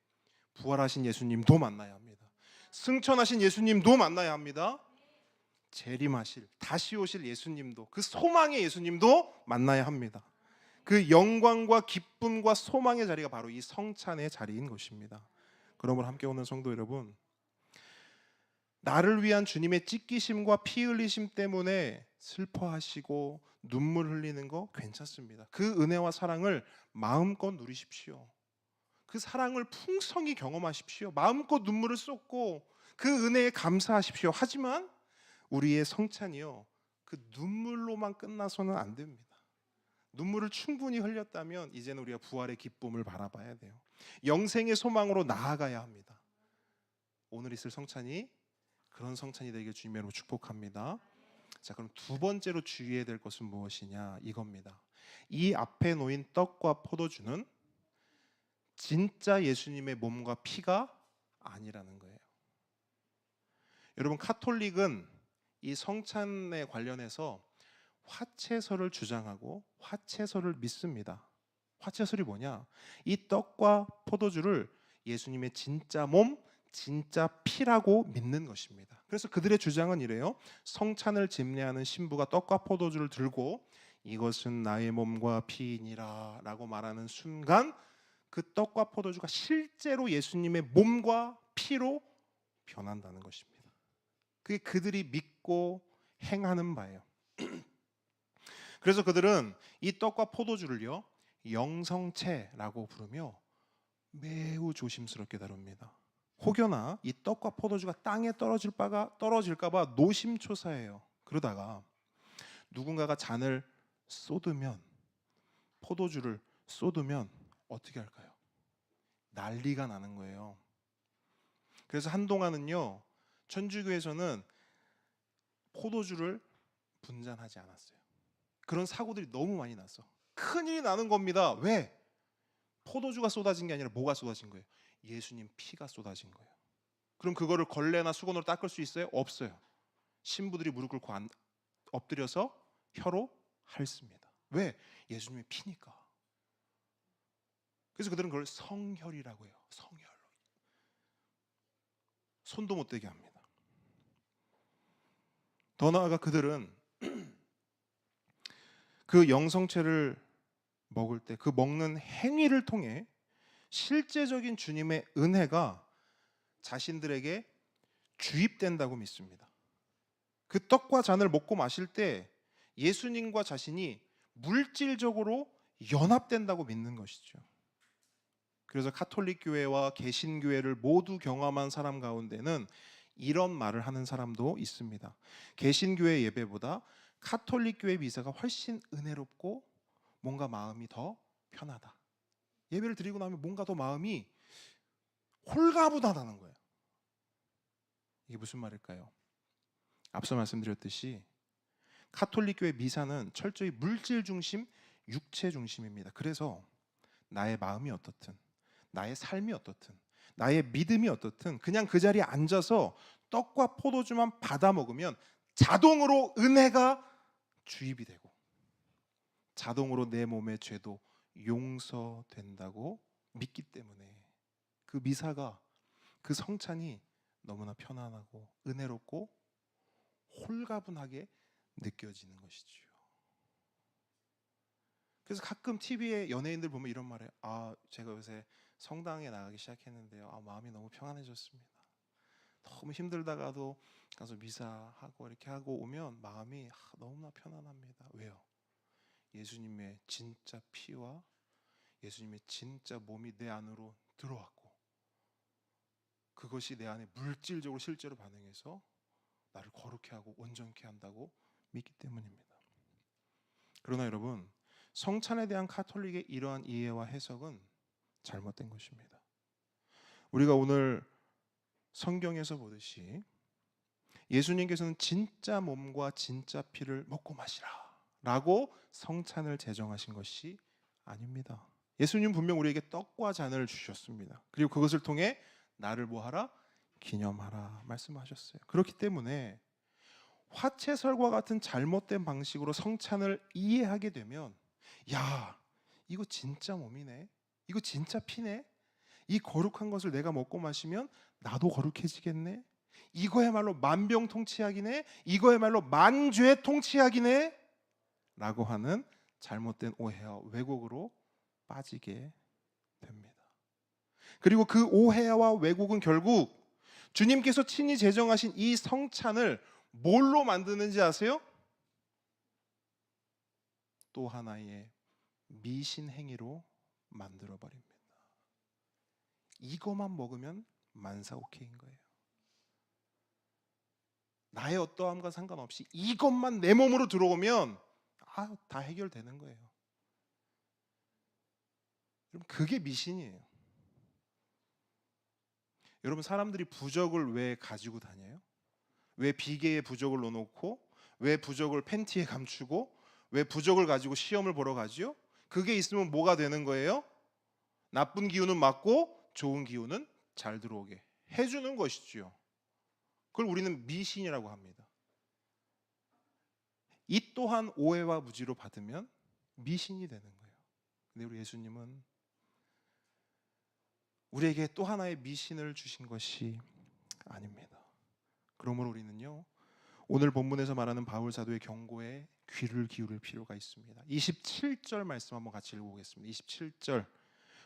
부활하신 예수님도 만나야 합니다. 승천하신 예수님도 만나야 합니다. 재림하실, 다시 오실 예수님도, 그 소망의 예수님도 만나야 합니다. 그 영광과 기쁨과 소망의 자리가 바로 이 성찬의 자리인 것입니다. 그러므로 함께 오는 성도 여러분, 나를 위한 주님의 찢기심과 피 흘리심 때문에 슬퍼하시고 눈물 흘리는 거 괜찮습니다. 그 은혜와 사랑을 마음껏 누리십시오. 그 사랑을 풍성히 경험하십시오. 마음껏 눈물을 쏟고 그 은혜에 감사하십시오. 하지만 우리의 성찬이요, 그 눈물로만 끝나서는 안 됩니다. 눈물을 충분히 흘렸다면 이제는 우리가 부활의 기쁨을 바라봐야 돼요. 영생의 소망으로 나아가야 합니다. 오늘 있을 성찬이 그런 성찬이 되길 주님으로 축복합니다. 자, 그럼 두 번째로 주의해야 될 것은 무엇이냐? 이겁니다. 이 앞에 놓인 떡과 포도주는 진짜 예수님의 몸과 피가 아니라는 거예요. 여러분, 카톨릭은 이 성찬에 관련해서 화채설을 주장하고 화채설을 믿습니다. 화채설이 뭐냐? 이 떡과 포도주를 예수님의 진짜 몸, 진짜 피라고 믿는 것입니다. 그래서 그들의 주장은 이래요. 성찬을 집례하는 신부가 떡과 포도주를 들고 이것은 나의 몸과 피이니라 라고 말하는 순간 그 떡과 포도주가 실제로 예수님의 몸과 피로 변한다는 것입니다. 그게 그들이 믿고 행하는 바예요. 그래서 그들은 이 떡과 포도주를요 영성체라고 부르며 매우 조심스럽게 다룹니다. 혹여나 이 떡과 포도주가 땅에 떨어질까 봐 노심초사해요. 그러다가 누군가가 잔을 쏟으면, 포도주를 쏟으면 어떻게 할까요? 난리가 나는 거예요. 그래서 한동안은요 천주교에서는 포도주를 분잔하지 않았어요. 그런 사고들이 너무 많이 났어. 큰일이 나는 겁니다. 왜? 포도주가 쏟아진 게 아니라 뭐가 쏟아진 거예요? 예수님 피가 쏟아진 거예요. 그럼 그거를 걸레나 수건으로 닦을 수 있어요? 없어요. 신부들이 무릎 꿇고 엎드려서 혀로 핥습니다. 왜? 예수님의 피니까. 그래서 그들은 그걸 성혈이라고 해요. 성혈. 손도 못 대게 합니다. 더 나아가 그들은 그 영성체를 먹을 때 그 먹는 행위를 통해 실제적인 주님의 은혜가 자신들에게 주입된다고 믿습니다. 그 떡과 잔을 먹고 마실 때 예수님과 자신이 물질적으로 연합된다고 믿는 것이죠. 그래서 카톨릭 교회와 개신교회를 모두 경험한 사람 가운데는 이런 말을 하는 사람도 있습니다. 개신교회 예배보다 카톨릭 교회 미사가 훨씬 은혜롭고 뭔가 마음이 더 편하다. 예배를 드리고 나면 뭔가 더 마음이 홀가분하다는 거예요. 이게 무슨 말일까요? 앞서 말씀드렸듯이 카톨릭 교회 미사는 철저히 물질 중심, 육체 중심입니다. 그래서 나의 마음이 어떻든, 나의 삶이 어떻든, 나의 믿음이 어떻든 그냥 그 자리에 앉아서 떡과 포도주만 받아 먹으면 자동으로 은혜가 주입이 되고 자동으로 내 몸의 죄도 용서된다고 믿기 때문에 그 미사가, 그 성찬이 너무나 편안하고 은혜롭고 홀가분하게 느껴지는 것이지요. 그래서 가끔 TV에 연예인들 보면 이런 말을 해요. 제가 요새 성당에 나가기 시작했는데요. 마음이 너무 평안해졌습니다. 너무 힘들다가도 가서 미사하고 이렇게 하고 오면 마음이 너무나 편안합니다. 왜요? 예수님의 진짜 피와 예수님의 진짜 몸이 내 안으로 들어왔고 그것이 내 안에 물질적으로 실제로 반응해서 나를 거룩해 하고 온전케 한다고 믿기 때문입니다. 그러나 여러분, 성찬에 대한 카톨릭의 이러한 이해와 해석은 잘못된 것입니다. 우리가 오늘 성경에서 보듯이 예수님께서는 진짜 몸과 진짜 피를 먹고 마시라 라고 성찬을 제정하신 것이 아닙니다. 예수님 분명 우리에게 떡과 잔을 주셨습니다. 그리고 그것을 통해 나를 뭐하라? 기념하라 말씀하셨어요. 그렇기 때문에 화채설과 같은 잘못된 방식으로 성찬을 이해하게 되면 이거 진짜 몸이네, 이거 진짜 피네, 이 거룩한 것을 내가 먹고 마시면 나도 거룩해지겠네, 이거야말로 만병통치약이네, 이거야말로 만죄통치약이네 라고 하는 잘못된 오해와 왜곡으로 빠지게 됩니다. 그리고 그 오해와 왜곡은 결국 주님께서 친히 제정하신 이 성찬을 뭘로 만드는지 아세요? 또 하나의 미신 행위로 만들어버립니다. 이것만 먹으면 만사오케이인 거예요. 나의 어떠함과 상관없이 이것만 내 몸으로 들어오면 다 해결되는 거예요. 여러분, 그게 미신이에요. 여러분, 사람들이 부적을 왜 가지고 다녀요? 왜 비계에 부적을 넣어놓고, 왜 부적을 팬티에 감추고, 왜 부적을 가지고 시험을 보러 가지요? 그게 있으면 뭐가 되는 거예요? 나쁜 기운은 막고 좋은 기운은 잘 들어오게 해주는 것이지요. 그걸 우리는 미신이라고 합니다. 이 또한 오해와 무지로 받으면 미신이 되는 거예요. 근데 우리 예수님은 우리에게 또 하나의 미신을 주신 것이 아닙니다. 그러므로 우리는요, 오늘 본문에서 말하는 바울 사도의 경고에 귀를 기울일 필요가 있습니다. 27절 말씀 한번 같이 읽어보겠습니다. 27절,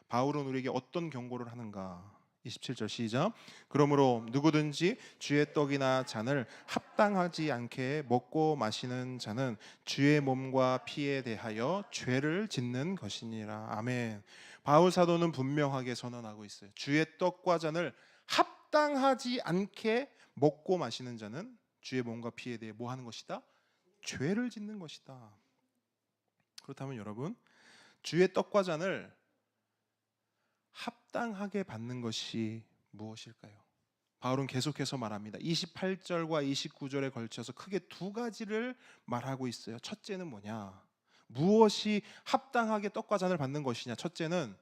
바울은 우리에게 어떤 경고를 하는가? 27절 시작. 그러므로 누구든지 주의 떡이나 잔을 합당하지 않게 먹고 마시는 자는 주의 몸과 피에 대하여 죄를 짓는 것이니라. 아멘. 바울 사도는 분명하게 선언하고 있어요. 주의 떡과 잔을 합당하지 않게 먹고 마시는 자는 주의 몸과 피에 대해 뭐 하는 것이다? 죄를 짓는 것이다. 그렇다면 여러분, 주의 떡과 잔을 합당하게 받는 것이 무엇일까요? 바울은 계속해서 말합니다. 28절과 29절에 걸쳐서 크게 두 가지를 말하고 있어요. 첫째는 뭐냐? 무엇이 합당하게 떡과 잔을 받는 것이냐? 첫째는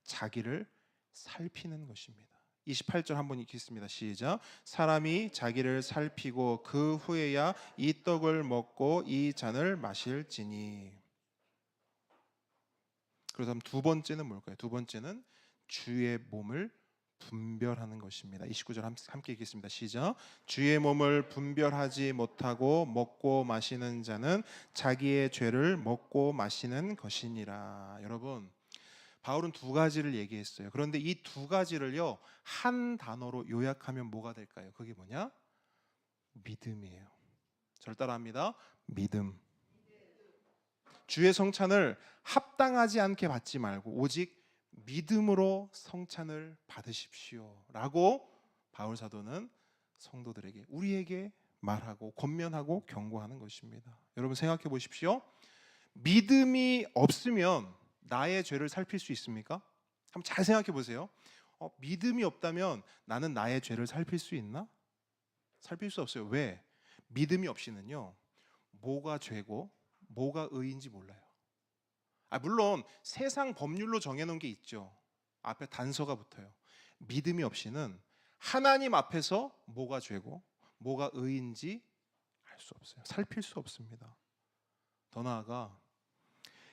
자기를 살피는 것입니다. 28절 한번 읽겠습니다. 시작. 사람이 자기를 살피고 그 후에야 이 떡을 먹고 이 잔을 마실지니. 그렇다면 두 번째는 뭘까요? 두 번째는 주의 몸을 분별하는 것입니다. 29절 함께 읽겠습니다. 시작. 주의 몸을 분별하지 못하고 먹고 마시는 자는 자기의 죄를 먹고 마시는 것이니라. 여러분, 바울은 두 가지를 얘기했어요. 그런데 이 두 가지를요, 한 단어로 요약하면 뭐가 될까요? 그게 뭐냐? 믿음이에요. 저를 따라합니다. 믿음. 주의 성찬을 합당하지 않게 받지 말고 오직 믿음으로 성찬을 받으십시오 라고 바울 사도는 성도들에게, 우리에게 말하고 권면하고 경고하는 것입니다. 여러분 생각해 보십시오. 믿음이 없으면 나의 죄를 살필 수 있습니까? 한번 잘 생각해 보세요. 믿음이 없다면 나는 나의 죄를 살필 수 있나? 살필 수 없어요. 왜? 믿음이 없이는요, 뭐가 죄고 뭐가 의인지 몰라요. 물론 세상 법률로 정해놓은 게 있죠. 앞에 단서가 붙어요. 믿음이 없이는 하나님 앞에서 뭐가 죄고 뭐가 의인지 알 수 없어요. 살필 수 없습니다. 더 나아가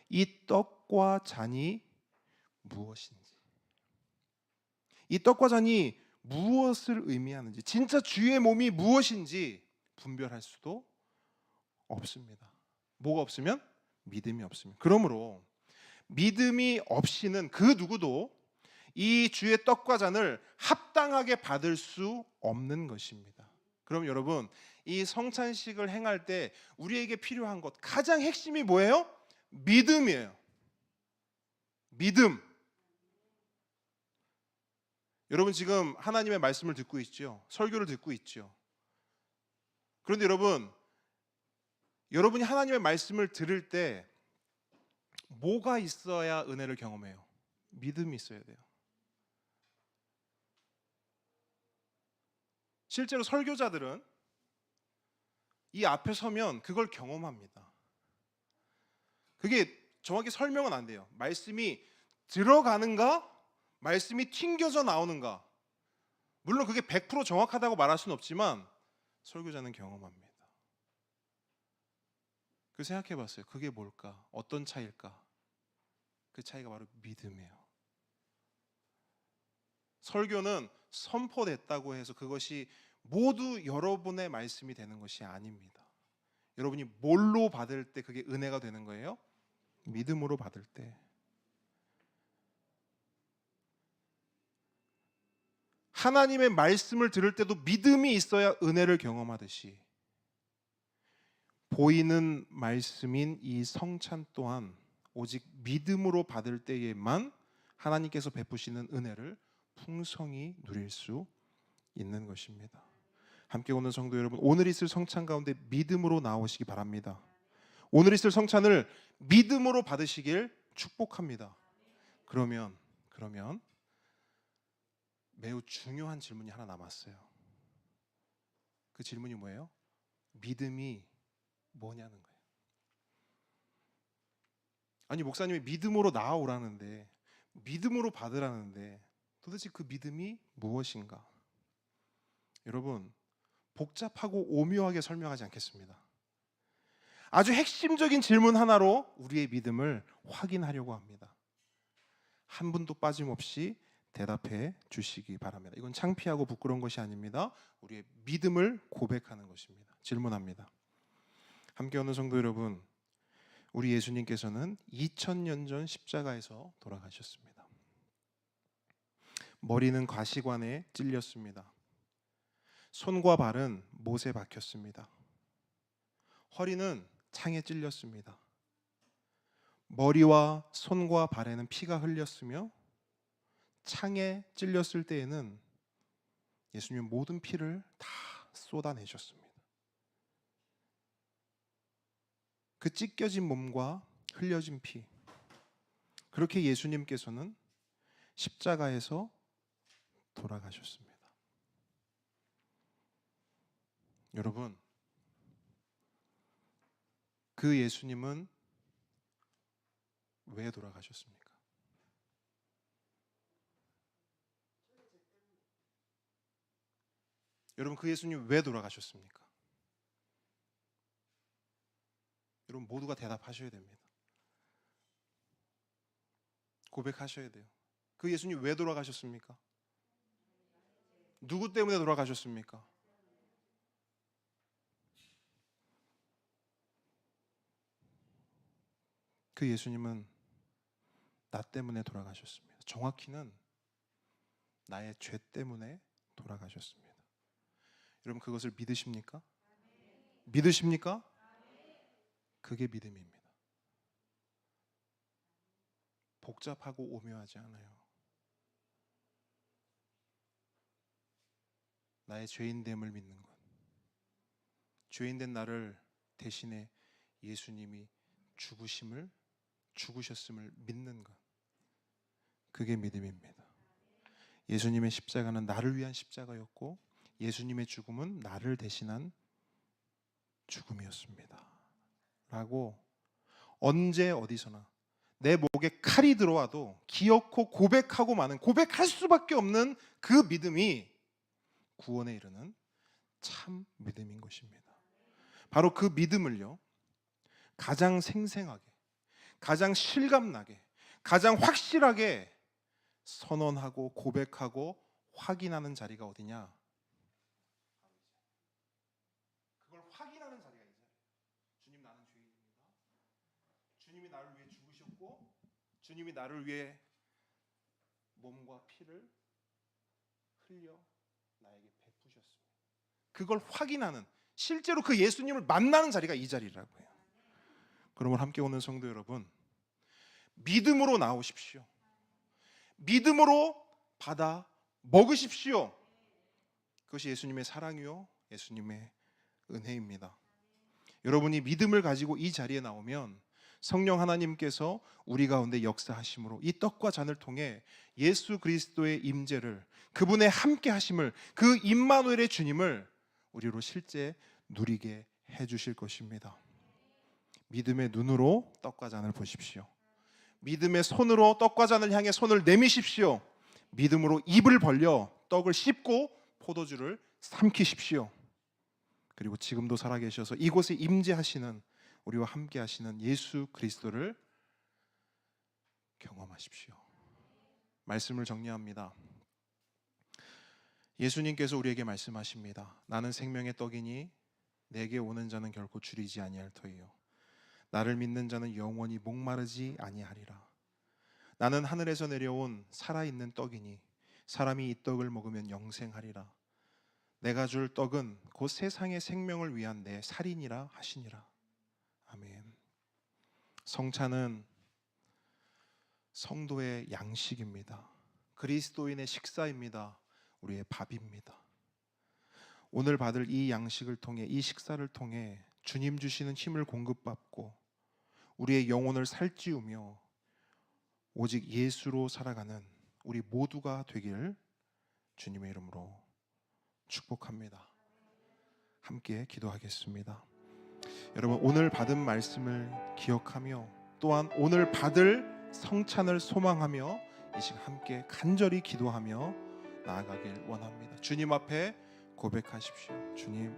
이 떡과 잔이 무엇인지, 이 떡과 잔이 무엇을 의미하는지, 진짜 주의 몸이 무엇인지 분별할 수도 없습니다. 뭐가 없으면? 믿음이 없으면. 그러므로 믿음이 없이는 그 누구도 이 주의 떡과 잔을 합당하게 받을 수 없는 것입니다. 그럼 여러분, 이 성찬식을 행할 때 우리에게 필요한 것, 가장 핵심이 뭐예요? 믿음이에요. 믿음. 여러분 지금 하나님의 말씀을 듣고 있죠. 설교를 듣고 있죠. 그런데 여러분이 하나님의 말씀을 들을 때 뭐가 있어야 은혜를 경험해요? 믿음이 있어야 돼요. 실제로 설교자들은 이 앞에 서면 그걸 경험합니다. 그게 정확히 설명은 안 돼요. 말씀이 들어가는가? 말씀이 튕겨져 나오는가? 물론 그게 100% 정확하다고 말할 수는 없지만 설교자는 경험합니다. 그 생각해 봤어요. 그게 뭘까? 어떤 차이일까? 그 차이가 바로 믿음이에요. 설교는 선포됐다고 해서 그것이 모두 여러분의 말씀이 되는 것이 아닙니다. 여러분이 뭘로 받을 때 그게 은혜가 되는 거예요? 믿음으로 받을 때. 하나님의 말씀을 들을 때도 믿음이 있어야 은혜를 경험하듯이 보이는 말씀인 이 성찬 또한 오직 믿음으로 받을 때에만 하나님께서 베푸시는 은혜를 풍성히 누릴 수 있는 것입니다. 함께 오는 성도 여러분, 오늘 있을 성찬 가운데 믿음으로 나오시기 바랍니다. 오늘 있을 성찬을 믿음으로 받으시길 축복합니다. 그러면 매우 중요한 질문이 하나 남았어요. 그 질문이 뭐예요? 믿음이 뭐냐는 거예요. 아니 목사님이 믿음으로 나아오라는데, 믿음으로 받으라는데 도대체 그 믿음이 무엇인가? 여러분, 복잡하고 오묘하게 설명하지 않겠습니다. 아주 핵심적인 질문 하나로 우리의 믿음을 확인하려고 합니다. 한 분도 빠짐없이 대답해 주시기 바랍니다. 이건 창피하고 부끄러운 것이 아닙니다. 우리의 믿음을 고백하는 것입니다. 질문합니다. 함께 오는 성도 여러분, 우리 예수님께서는 2000년 전 십자가에서 돌아가셨습니다. 머리는 가시관에 찔렸습니다. 손과 발은 못에 박혔습니다. 허리는 창에 찔렸습니다. 머리와 손과 발에는 피가 흘렸으며 창에 찔렸을 때에는 예수님은 모든 피를 다 쏟아내셨습니다. 그 찢겨진 몸과 흘려진 피, 그렇게 예수님께서는 십자가에서 돌아가셨습니다. 여러분, 그 예수님은 왜 돌아가셨습니까? 여러분, 그 예수님 왜 돌아가셨습니까? 여러분 모두가 대답하셔야 됩니다. 고백하셔야 돼요. 그 예수님 왜 돌아가셨습니까? 누구 때문에 돌아가셨습니까? 그 예수님은 나 때문에 돌아가셨습니다. 정확히는 나의 죄 때문에 돌아가셨습니다. 여러분 그것을 믿으십니까? 믿으십니까? 그게 믿음입니다. 복잡하고 오묘하지 않아요. 나의 죄인됨을 믿는 것, 죄인된 나를 대신에 예수님이 죽으셨음을 믿는 것, 그게 믿음입니다. 예수님의 십자가는 나를 위한 십자가였고 예수님의 죽음은 나를 대신한 죽음이었습니다 라고 언제 어디서나 내 목에 칼이 들어와도 기어코 고백하고 마는, 고백할 수밖에 없는 그 믿음이 구원에 이르는 참 믿음인 것입니다. 바로 그 믿음을요, 가장 생생하게, 가장 실감나게, 가장 확실하게 선언하고 고백하고 확인하는 자리가 어디냐? 그걸 확인하는 자리가 이 자리예요. 주님, 나는 죄인입니다. 주님이 나를 위해 죽으셨고 주님이 나를 위해 몸과 피를 흘려 나에게 베푸셨습니다. 그걸 확인하는, 실제로 그 예수님을 만나는 자리가 이 자리라고 해요. 그러면 함께 오는 성도 여러분, 믿음으로 나오십시오. 믿음으로 받아 먹으십시오. 그것이 예수님의 사랑이요 예수님의 은혜입니다. 여러분이 믿음을 가지고 이 자리에 나오면 성령 하나님께서 우리 가운데 역사하심으로 이 떡과 잔을 통해 예수 그리스도의 임재를, 그분의 함께 하심을, 그 임마누엘의 주님을 우리로 실제 누리게 해주실 것입니다. 믿음의 눈으로 떡과 잔을 보십시오. 믿음의 손으로 떡과 잔을 향해 손을 내미십시오. 믿음으로 입을 벌려 떡을 씹고 포도주를 삼키십시오. 그리고 지금도 살아계셔서 이곳에 임재하시는, 우리와 함께 하시는 예수 그리스도를 경험하십시오. 말씀을 정리합니다. 예수님께서 우리에게 말씀하십니다. 나는 생명의 떡이니 내게 오는 자는 결코 줄이지 아니할 터이요 나를 믿는 자는 영원히 목마르지 아니하리라. 나는 하늘에서 내려온 살아있는 떡이니 사람이 이 떡을 먹으면 영생하리라. 내가 줄 떡은 곧 세상의 생명을 위한 내 살이니라 하시니라. 아멘. 성찬은 성도의 양식입니다. 그리스도인의 식사입니다. 우리의 밥입니다. 오늘 받을 이 양식을 통해, 이 식사를 통해 주님 주시는 힘을 공급받고 우리의 영혼을 살찌우며 오직 예수로 살아가는 우리 모두가 되길 주님의 이름으로 축복합니다. 함께 기도하겠습니다. 여러분, 오늘 받은 말씀을 기억하며 또한 오늘 받을 성찬을 소망하며 이 시간 함께 간절히 기도하며 나아가길 원합니다. 주님 앞에 고백하십시오. 주님,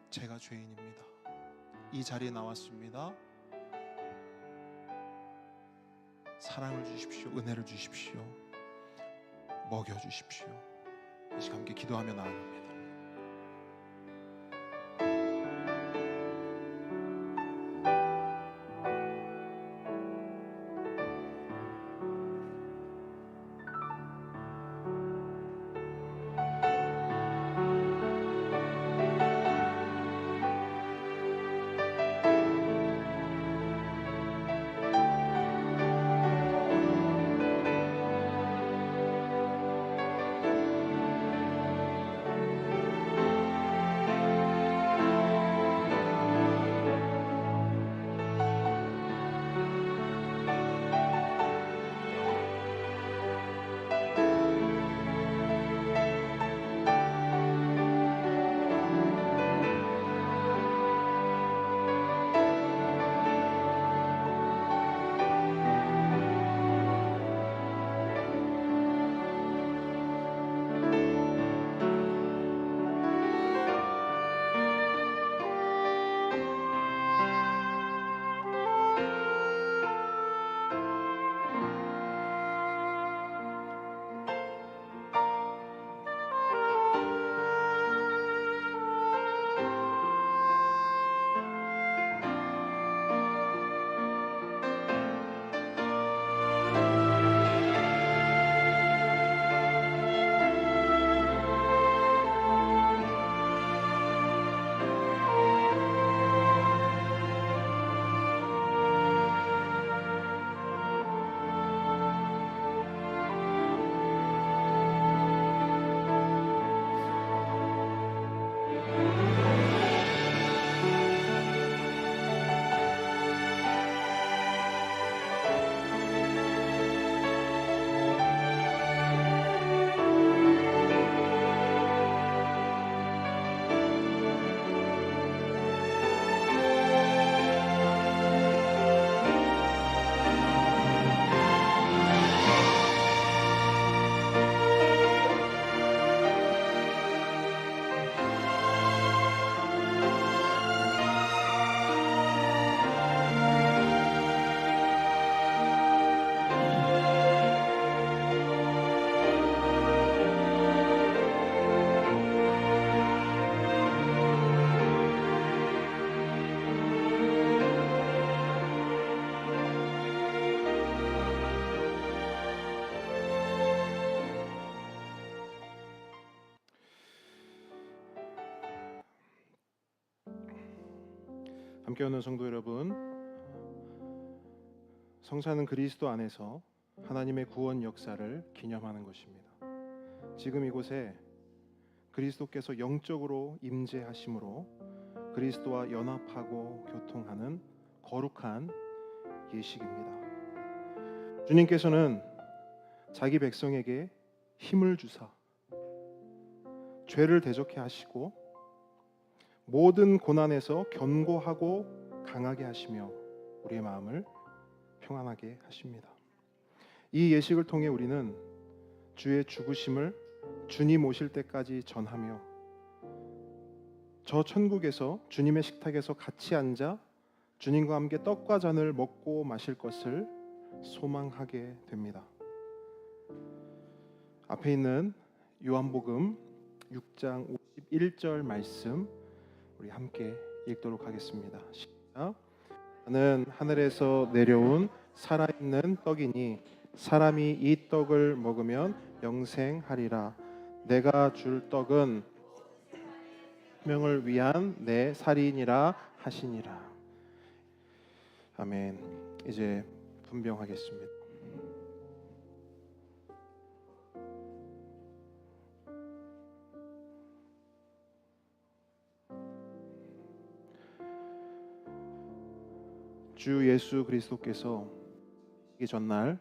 제가 죄인입니다. 이 자리에 나왔습니다. 사랑을 주십시오. 은혜를 주십시오. 먹여주십시오. 이 시간 함께 기도하며 나아갑니다. 함께 오는 성도 여러분, 성찬은 그리스도 안에서 하나님의 구원 역사를 기념하는 것입니다. 지금 이곳에 그리스도께서 영적으로 임재하심으로 그리스도와 연합하고 교통하는 거룩한 예식입니다. 주님께서는 자기 백성에게 힘을 주사 죄를 대적해 하시고 모든 고난에서 견고하고 강하게 하시며 우리의 마음을 평안하게 하십니다. 이 예식을 통해 우리는 주의 죽으심을 주님 오실 때까지 전하며 저 천국에서 주님의 식탁에서 같이 앉아 주님과 함께 떡과 잔을 먹고 마실 것을 소망하게 됩니다. 앞에 있는 요한복음 6장 51절 말씀 우리 함께 읽도록 하겠습니다. 시작. 나는 하늘에서 내려온 살아있는 떡이니 사람이 이 떡을 먹으면 영생하리라. 내가 줄 떡은 생명을 위한 내 살이니라 하시니라. 아멘. 이제 분병하겠습니다. 주 예수 그리스도께서 이 전날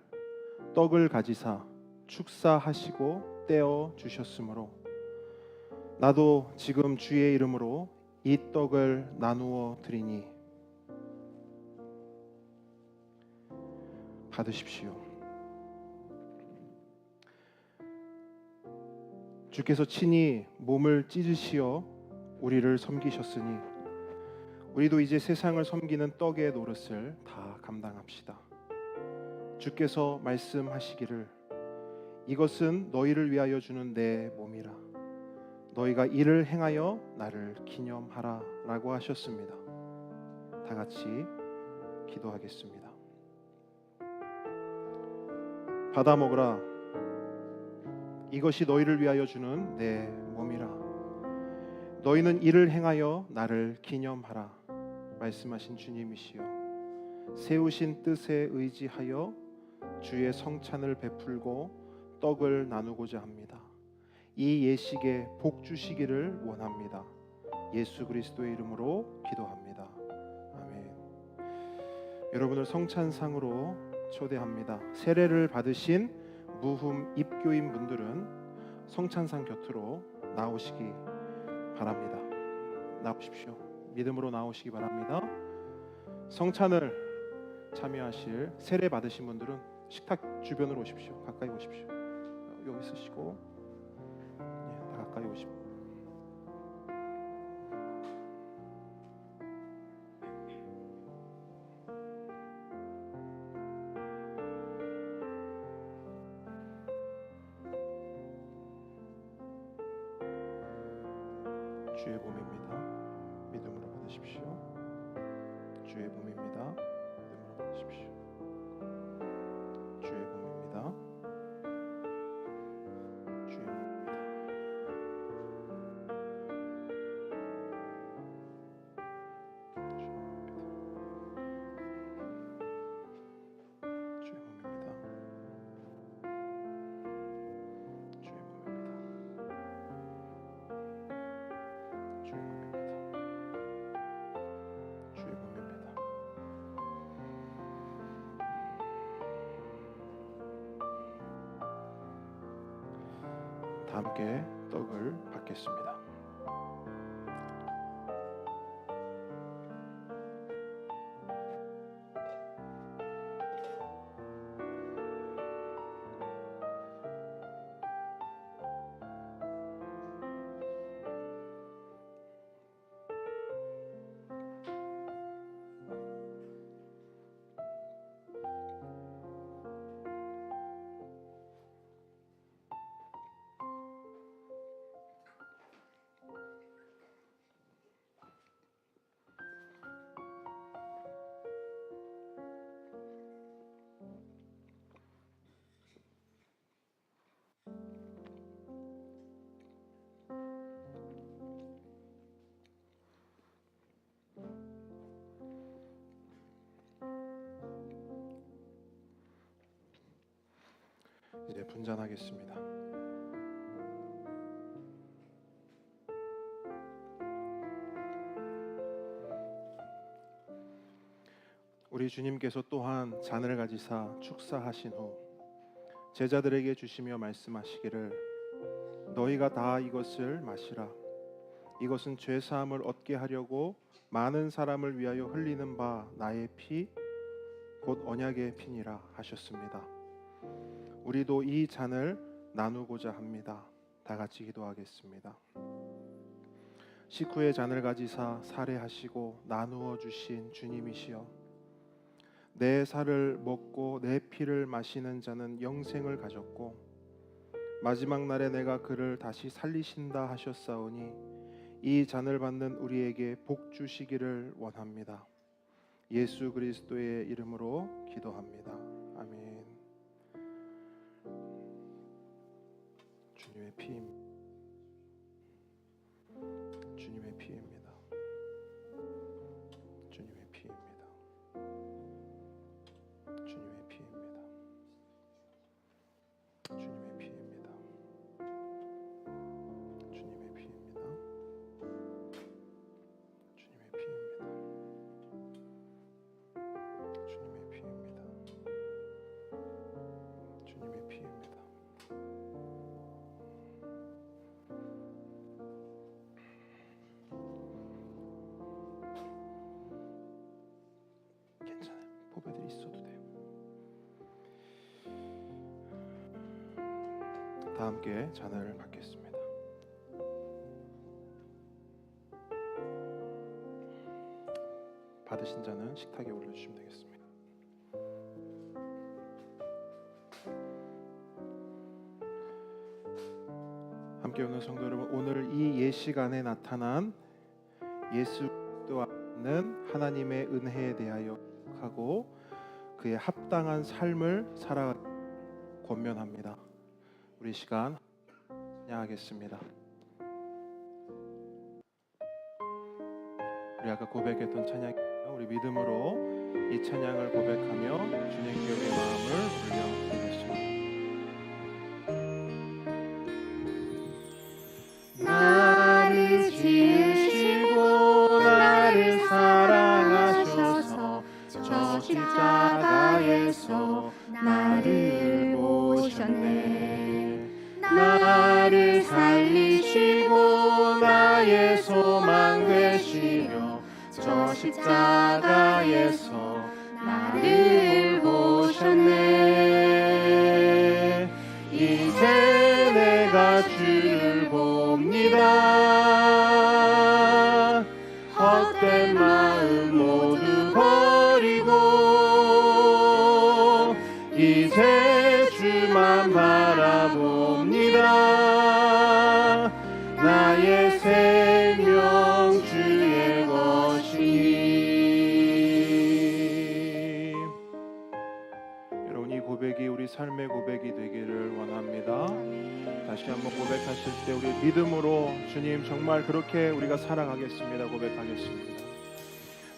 떡을 가지사 축사하시고 떼어 주셨으므로 나도 지금 주의 이름으로 이 떡을 나누어 드리니 받으십시오. 주께서 친히 몸을 찢으시어 우리를 섬기셨으니 우리도 이제 세상을 섬기는 떡의 노릇을 다 감당합시다. 주께서 말씀하시기를 이것은 너희를 위하여 주는 내 몸이라. 너희가 이를 행하여 나를 기념하라 라고 하셨습니다. 다 같이 기도하겠습니다. 받아 먹으라. 이것이 너희를 위하여 주는 내 몸이라. 너희는 이를 행하여 나를 기념하라. 말씀하신 주님이시여 세우신 뜻에 의지하여 주의 성찬을 베풀고 떡을 나누고자 합니다. 이 예식에 복 주시기를 원합니다. 예수 그리스도의 이름으로 기도합니다. 아멘. 여러분을 성찬상으로 초대합니다. 세례를 받으신 무흠 입교인 분들은 성찬상 곁으로 나오시기 바랍니다. 나오십시오. 믿음으로 나오시기 바랍니다. 성찬을 참여하실 세례 받으신 분들은 식탁 주변으로 오십시오. 가까이 오십시오. 여기 있으시고 다 가까이 오십시오. 주의 몸입니다. 믿음으로 받으십시오. 주의 몸입니다. 믿음으로 받으십시오. 주의 몸입니다. 주의 몸입니다. 주의 몸입니다. 주의 몸입니다. 주의 몸입니다. 주의 몸입니다. 다 함께 떡을 받겠습니다. 분잔하겠습니다. 우리 주님께서 또한 잔을 가지사 축사하신 후 제자들에게 주시며 말씀하시기를 너희가 다 이것을 마시라. 이것은 죄 사함을 얻게 하려고 많은 사람을 위하여 흘리는 바 나의 피 곧 언약의 피니라 하셨습니다. 우리도 이 잔을 나누고자 합니다. 다 같이 기도하겠습니다. 식후에 잔을 가지사 살해하시고 나누어 주신 주님이시여, 내 살을 먹고 내 피를 마시는 자는 영생을 가졌고 마지막 날에 내가 그를 다시 살리신다 하셨사오니 이 잔을 받는 우리에게 복 주시기를 원합니다. 예수 그리스도의 이름으로 기도합니다. 아멘. 주님의 피입니다. 주님의 피입니다. 주님의 피입니다. 주님의 피입니다. 주님의 피입니다. 주님의 피입니다. 주님의 피입니다. 주님의 피입니다. 주님의 피입니다. 괜찮아요. 보배들이 있어도 돼요. 다 함께 잔을 받겠습니다. 받으신 자는 식탁에 올려주시면 되겠습니다. 함께 오는 성도 여러분, 오늘 이 예시간에 나타난 예수 그리스도는 하나님의 은혜에 대하여 하고 그의 합당한 삶을 살아가 권면합니다. 우리 시간 찬양하겠습니다. 우리 아까 고백했던 찬양, 우리 믿음으로 이 찬양을 고백하며 주님께 우리의 마음을 올려드리겠습니다. 나를 지으시고 나를 사랑하셔서 저 십자가에서 나를 보셨네. 나를 살리시고 나의 소망 되시며 저 십자가에서 나를 보셨네. 이제 내가 주를 봅니다. 헛된 마음 모두 버리고 이제 주만 바라봅니다. 나의 생명 주의 것이니. 여러분, 이 고백이 우리 삶의 고백이 되기를 원합니다. 다시 한번 고백하실 때 우리 믿음으로 주님 정말 그렇게 우리가 살아가겠습니다. 고백하겠습니다.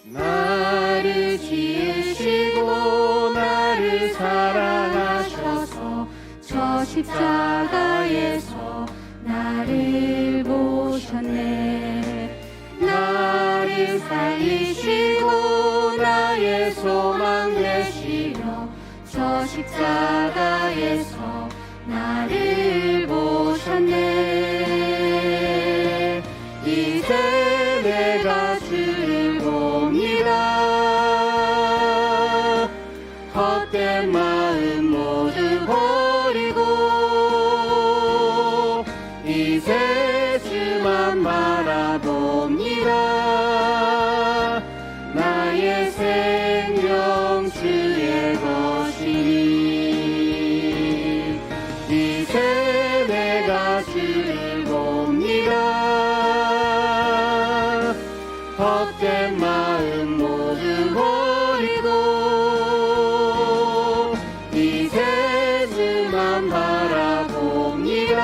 나를 지으시고 나를 사랑하셔서 저 십자가에서 나를 보셨네. 나를 살리시고 나의 소망 되시며 저 십자가에서 나를 보셨네. 이제 내가 주를 봅니다. 헛된 마음 모두 버리고 이제 주만 바라봅니다. 나의 생명 주의 것이니. 이제 내가 주를 봅니다. 헛된 마음 모두 버리고 이제 주만 바라봅니다.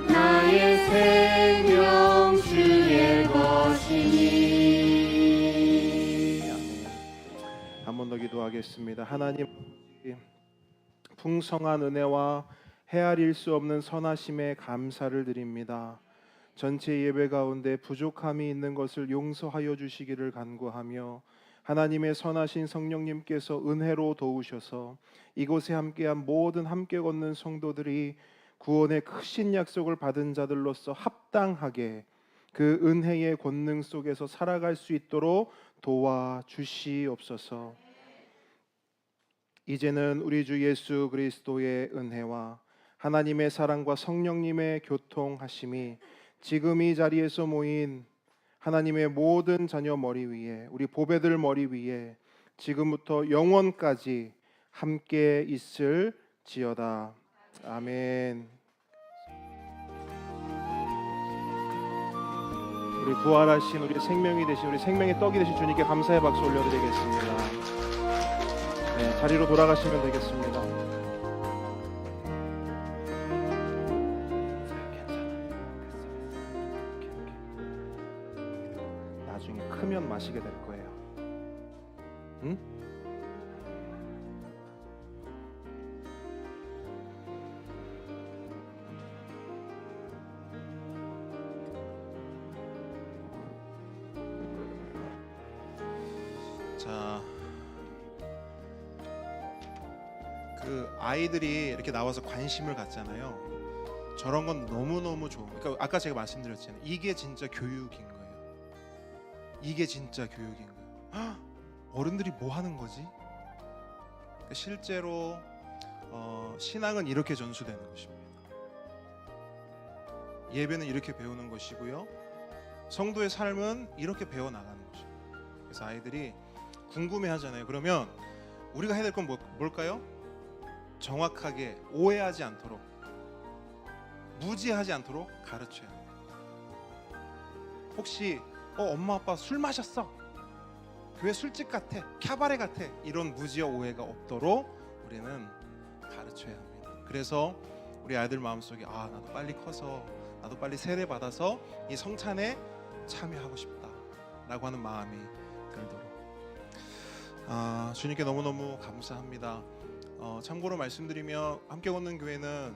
나의 생명 주의 것이니. 한 번 더 기도하겠습니다. 하나님, 풍성한 은혜와 헤아릴 수 없는 선하심에 감사를 드립니다. 전체 예배 가운데 부족함이 있는 것을 용서하여 주시기를 간구하며 하나님의 선하신 성령님께서 은혜로 도우셔서 이곳에 함께한 모든 함께 걷는 성도들이 구원의 크신 약속을 받은 자들로서 합당하게 그 은혜의 권능 속에서 살아갈 수 있도록 도와주시옵소서. 이제는 우리 주 예수 그리스도의 은혜와 하나님의 사랑과 성령님의 교통하심이 지금 이 자리에서 모인 하나님의 모든 자녀 머리 위에, 우리 보배들 머리 위에 지금부터 영원까지 함께 있을지어다. 아멘. 우리 부활하신 우리 생명이 되신 우리 생명의 떡이 되신 주님께 감사의 박수 올려드리겠습니다. 네, 자리로 돌아가시면 되겠습니다. 나중에 크면 마시게 될 거예요. 응? 자, 그 아이들이 이렇게 나와서 관심을 갖잖아요. 저런 건 너무너무 좋은. 그러니까 아까 제가 말씀드렸잖아요. 이게 진짜 교육인 거예요. 이게 진짜 교육인 거예요. 헉, 어른들이 뭐 하는 거지? 그러니까 실제로 신앙은 이렇게 전수되는 것입니다. 예배는 이렇게 배우는 것이고요. 성도의 삶은 이렇게 배워나가는 것입니다. 그래서 아이들이 궁금해하잖아요. 그러면 우리가 해야 될 건 뭘까요? 정확하게 오해하지 않도록, 무지하지 않도록 가르쳐야 합니다. 혹시 엄마 아빠 술 마셨어, 교회 술집 같아, 캬바레 같아, 이런 무지와 오해가 없도록 우리는 가르쳐야 합니다. 그래서 우리 아이들 마음속에 나도 빨리 커서, 나도 빨리 세례 받아서 이 성찬에 참여하고 싶다 라고 하는 마음이 들도록 주님께 너무너무 감사합니다. 참고로 말씀드리면 함께 걷는 교회는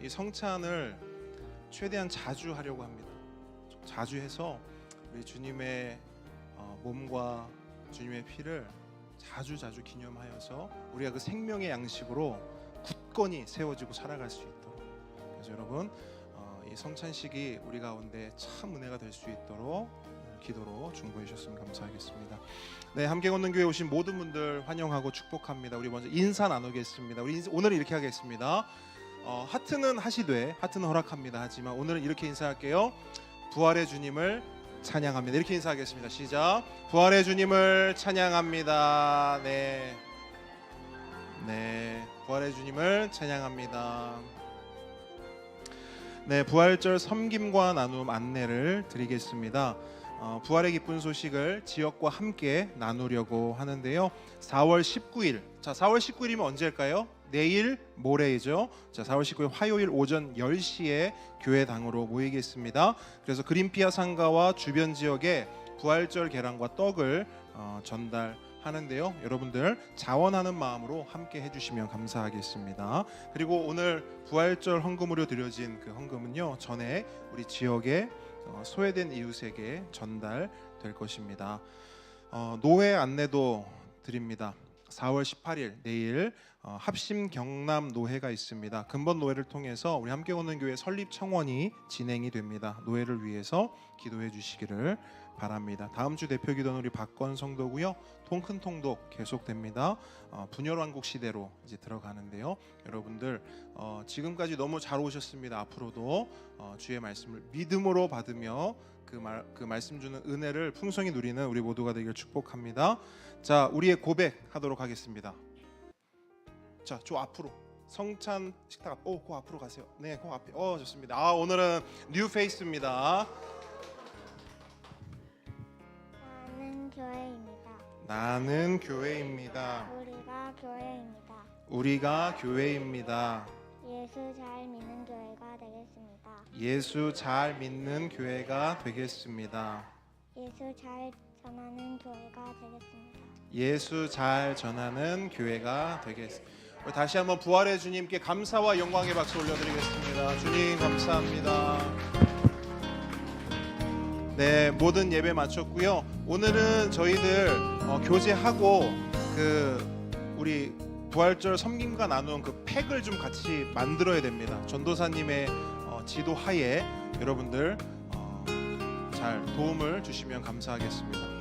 이 성찬을 최대한 자주 하려고 합니다. 자주 해서 우리 주님의 몸과 주님의 피를 자주 기념하여서 우리가 그 생명의 양식으로 굳건히 세워지고 살아갈 수 있도록, 그래서 여러분 이 성찬식이 우리 가운데 참 은혜가 될 수 있도록 기도로 중보해 주셨으면 감사하겠습니다. 네, 함께 걷는 교회 오신 모든 분들 환영하고 축복합니다. 우리 먼저 인사 나누겠습니다. 우리 오늘은 이렇게 하겠습니다. 하트는 하시되, 하트는 허락합니다. 하지만 오늘은 이렇게 인사할게요. 부활의 주님을 찬양합니다. 이렇게 인사하겠습니다. 시작. 부활의 주님을 찬양합니다. 네, 부활의 주님을 찬양합니다. 네, 부활절 섬김과 나눔 안내를 드리겠습니다. 부활의 기쁜 소식을 지역과 함께 나누려고 하는데요. 4월 19일, 자 4월 19일이면 언제일까요? 내일 모레이죠. 자 4월 19일 화요일 오전 10시에 교회당으로 모이겠습니다. 그래서 그린피아 상가와 주변 지역에 부활절 계란과 떡을 전달하는데요. 여러분들 자원하는 마음으로 함께 해주시면 감사하겠습니다. 그리고 오늘 부활절 헌금으로 드려진 그 헌금은요, 전에 우리 지역에 소외된 이웃에게 전달될 것입니다. 노회 안내도 드립니다. 4월 18일 내일 합심 경남 노회가 있습니다. 근본 노회를 통해서 우리 함께 걷는 교회 설립 청원이 진행이 됩니다. 노회를 위해서 기도해 주시기를 바랍니다. 다음 주 대표 기도는 우리 박건 성도고요. 통큰 통독 계속됩니다. 분열왕국 시대로 이제 들어가는데요. 여러분들 지금까지 너무 잘 오셨습니다. 앞으로도 주의 말씀을 믿음으로 받으며 그 말씀 주는 은혜를 풍성히 누리는 우리 모두가 되기를 축복합니다. 자, 우리의 고백하도록 하겠습니다. 자, 저 앞으로 성찬 식탁 앞, 그 앞으로 가세요. 네, 그 앞에. 좋습니다. 오늘은 뉴 페이스입니다. 나는 교회입니다. 우리가 교회입니다. 예수 잘 믿는 교회가 되겠습니다. 예수 잘 믿는 교회가 되겠습니다. 예수 잘 전하는 교회가 되겠습니다. 예수 잘 전하는 교회가 되겠습니다. 우리 다시 한번 부활의 주님께 감사와 영광의 박수 올려드리겠습니다. 주님 감사합니다. 네, 모든 예배 마쳤고요. 오늘은 저희들 교제하고 우리 부활절 섬김과 나눈 그 팩을 좀 같이 만들어야 됩니다. 전도사님의 지도하에 여러분들 잘 도움을 주시면 감사하겠습니다.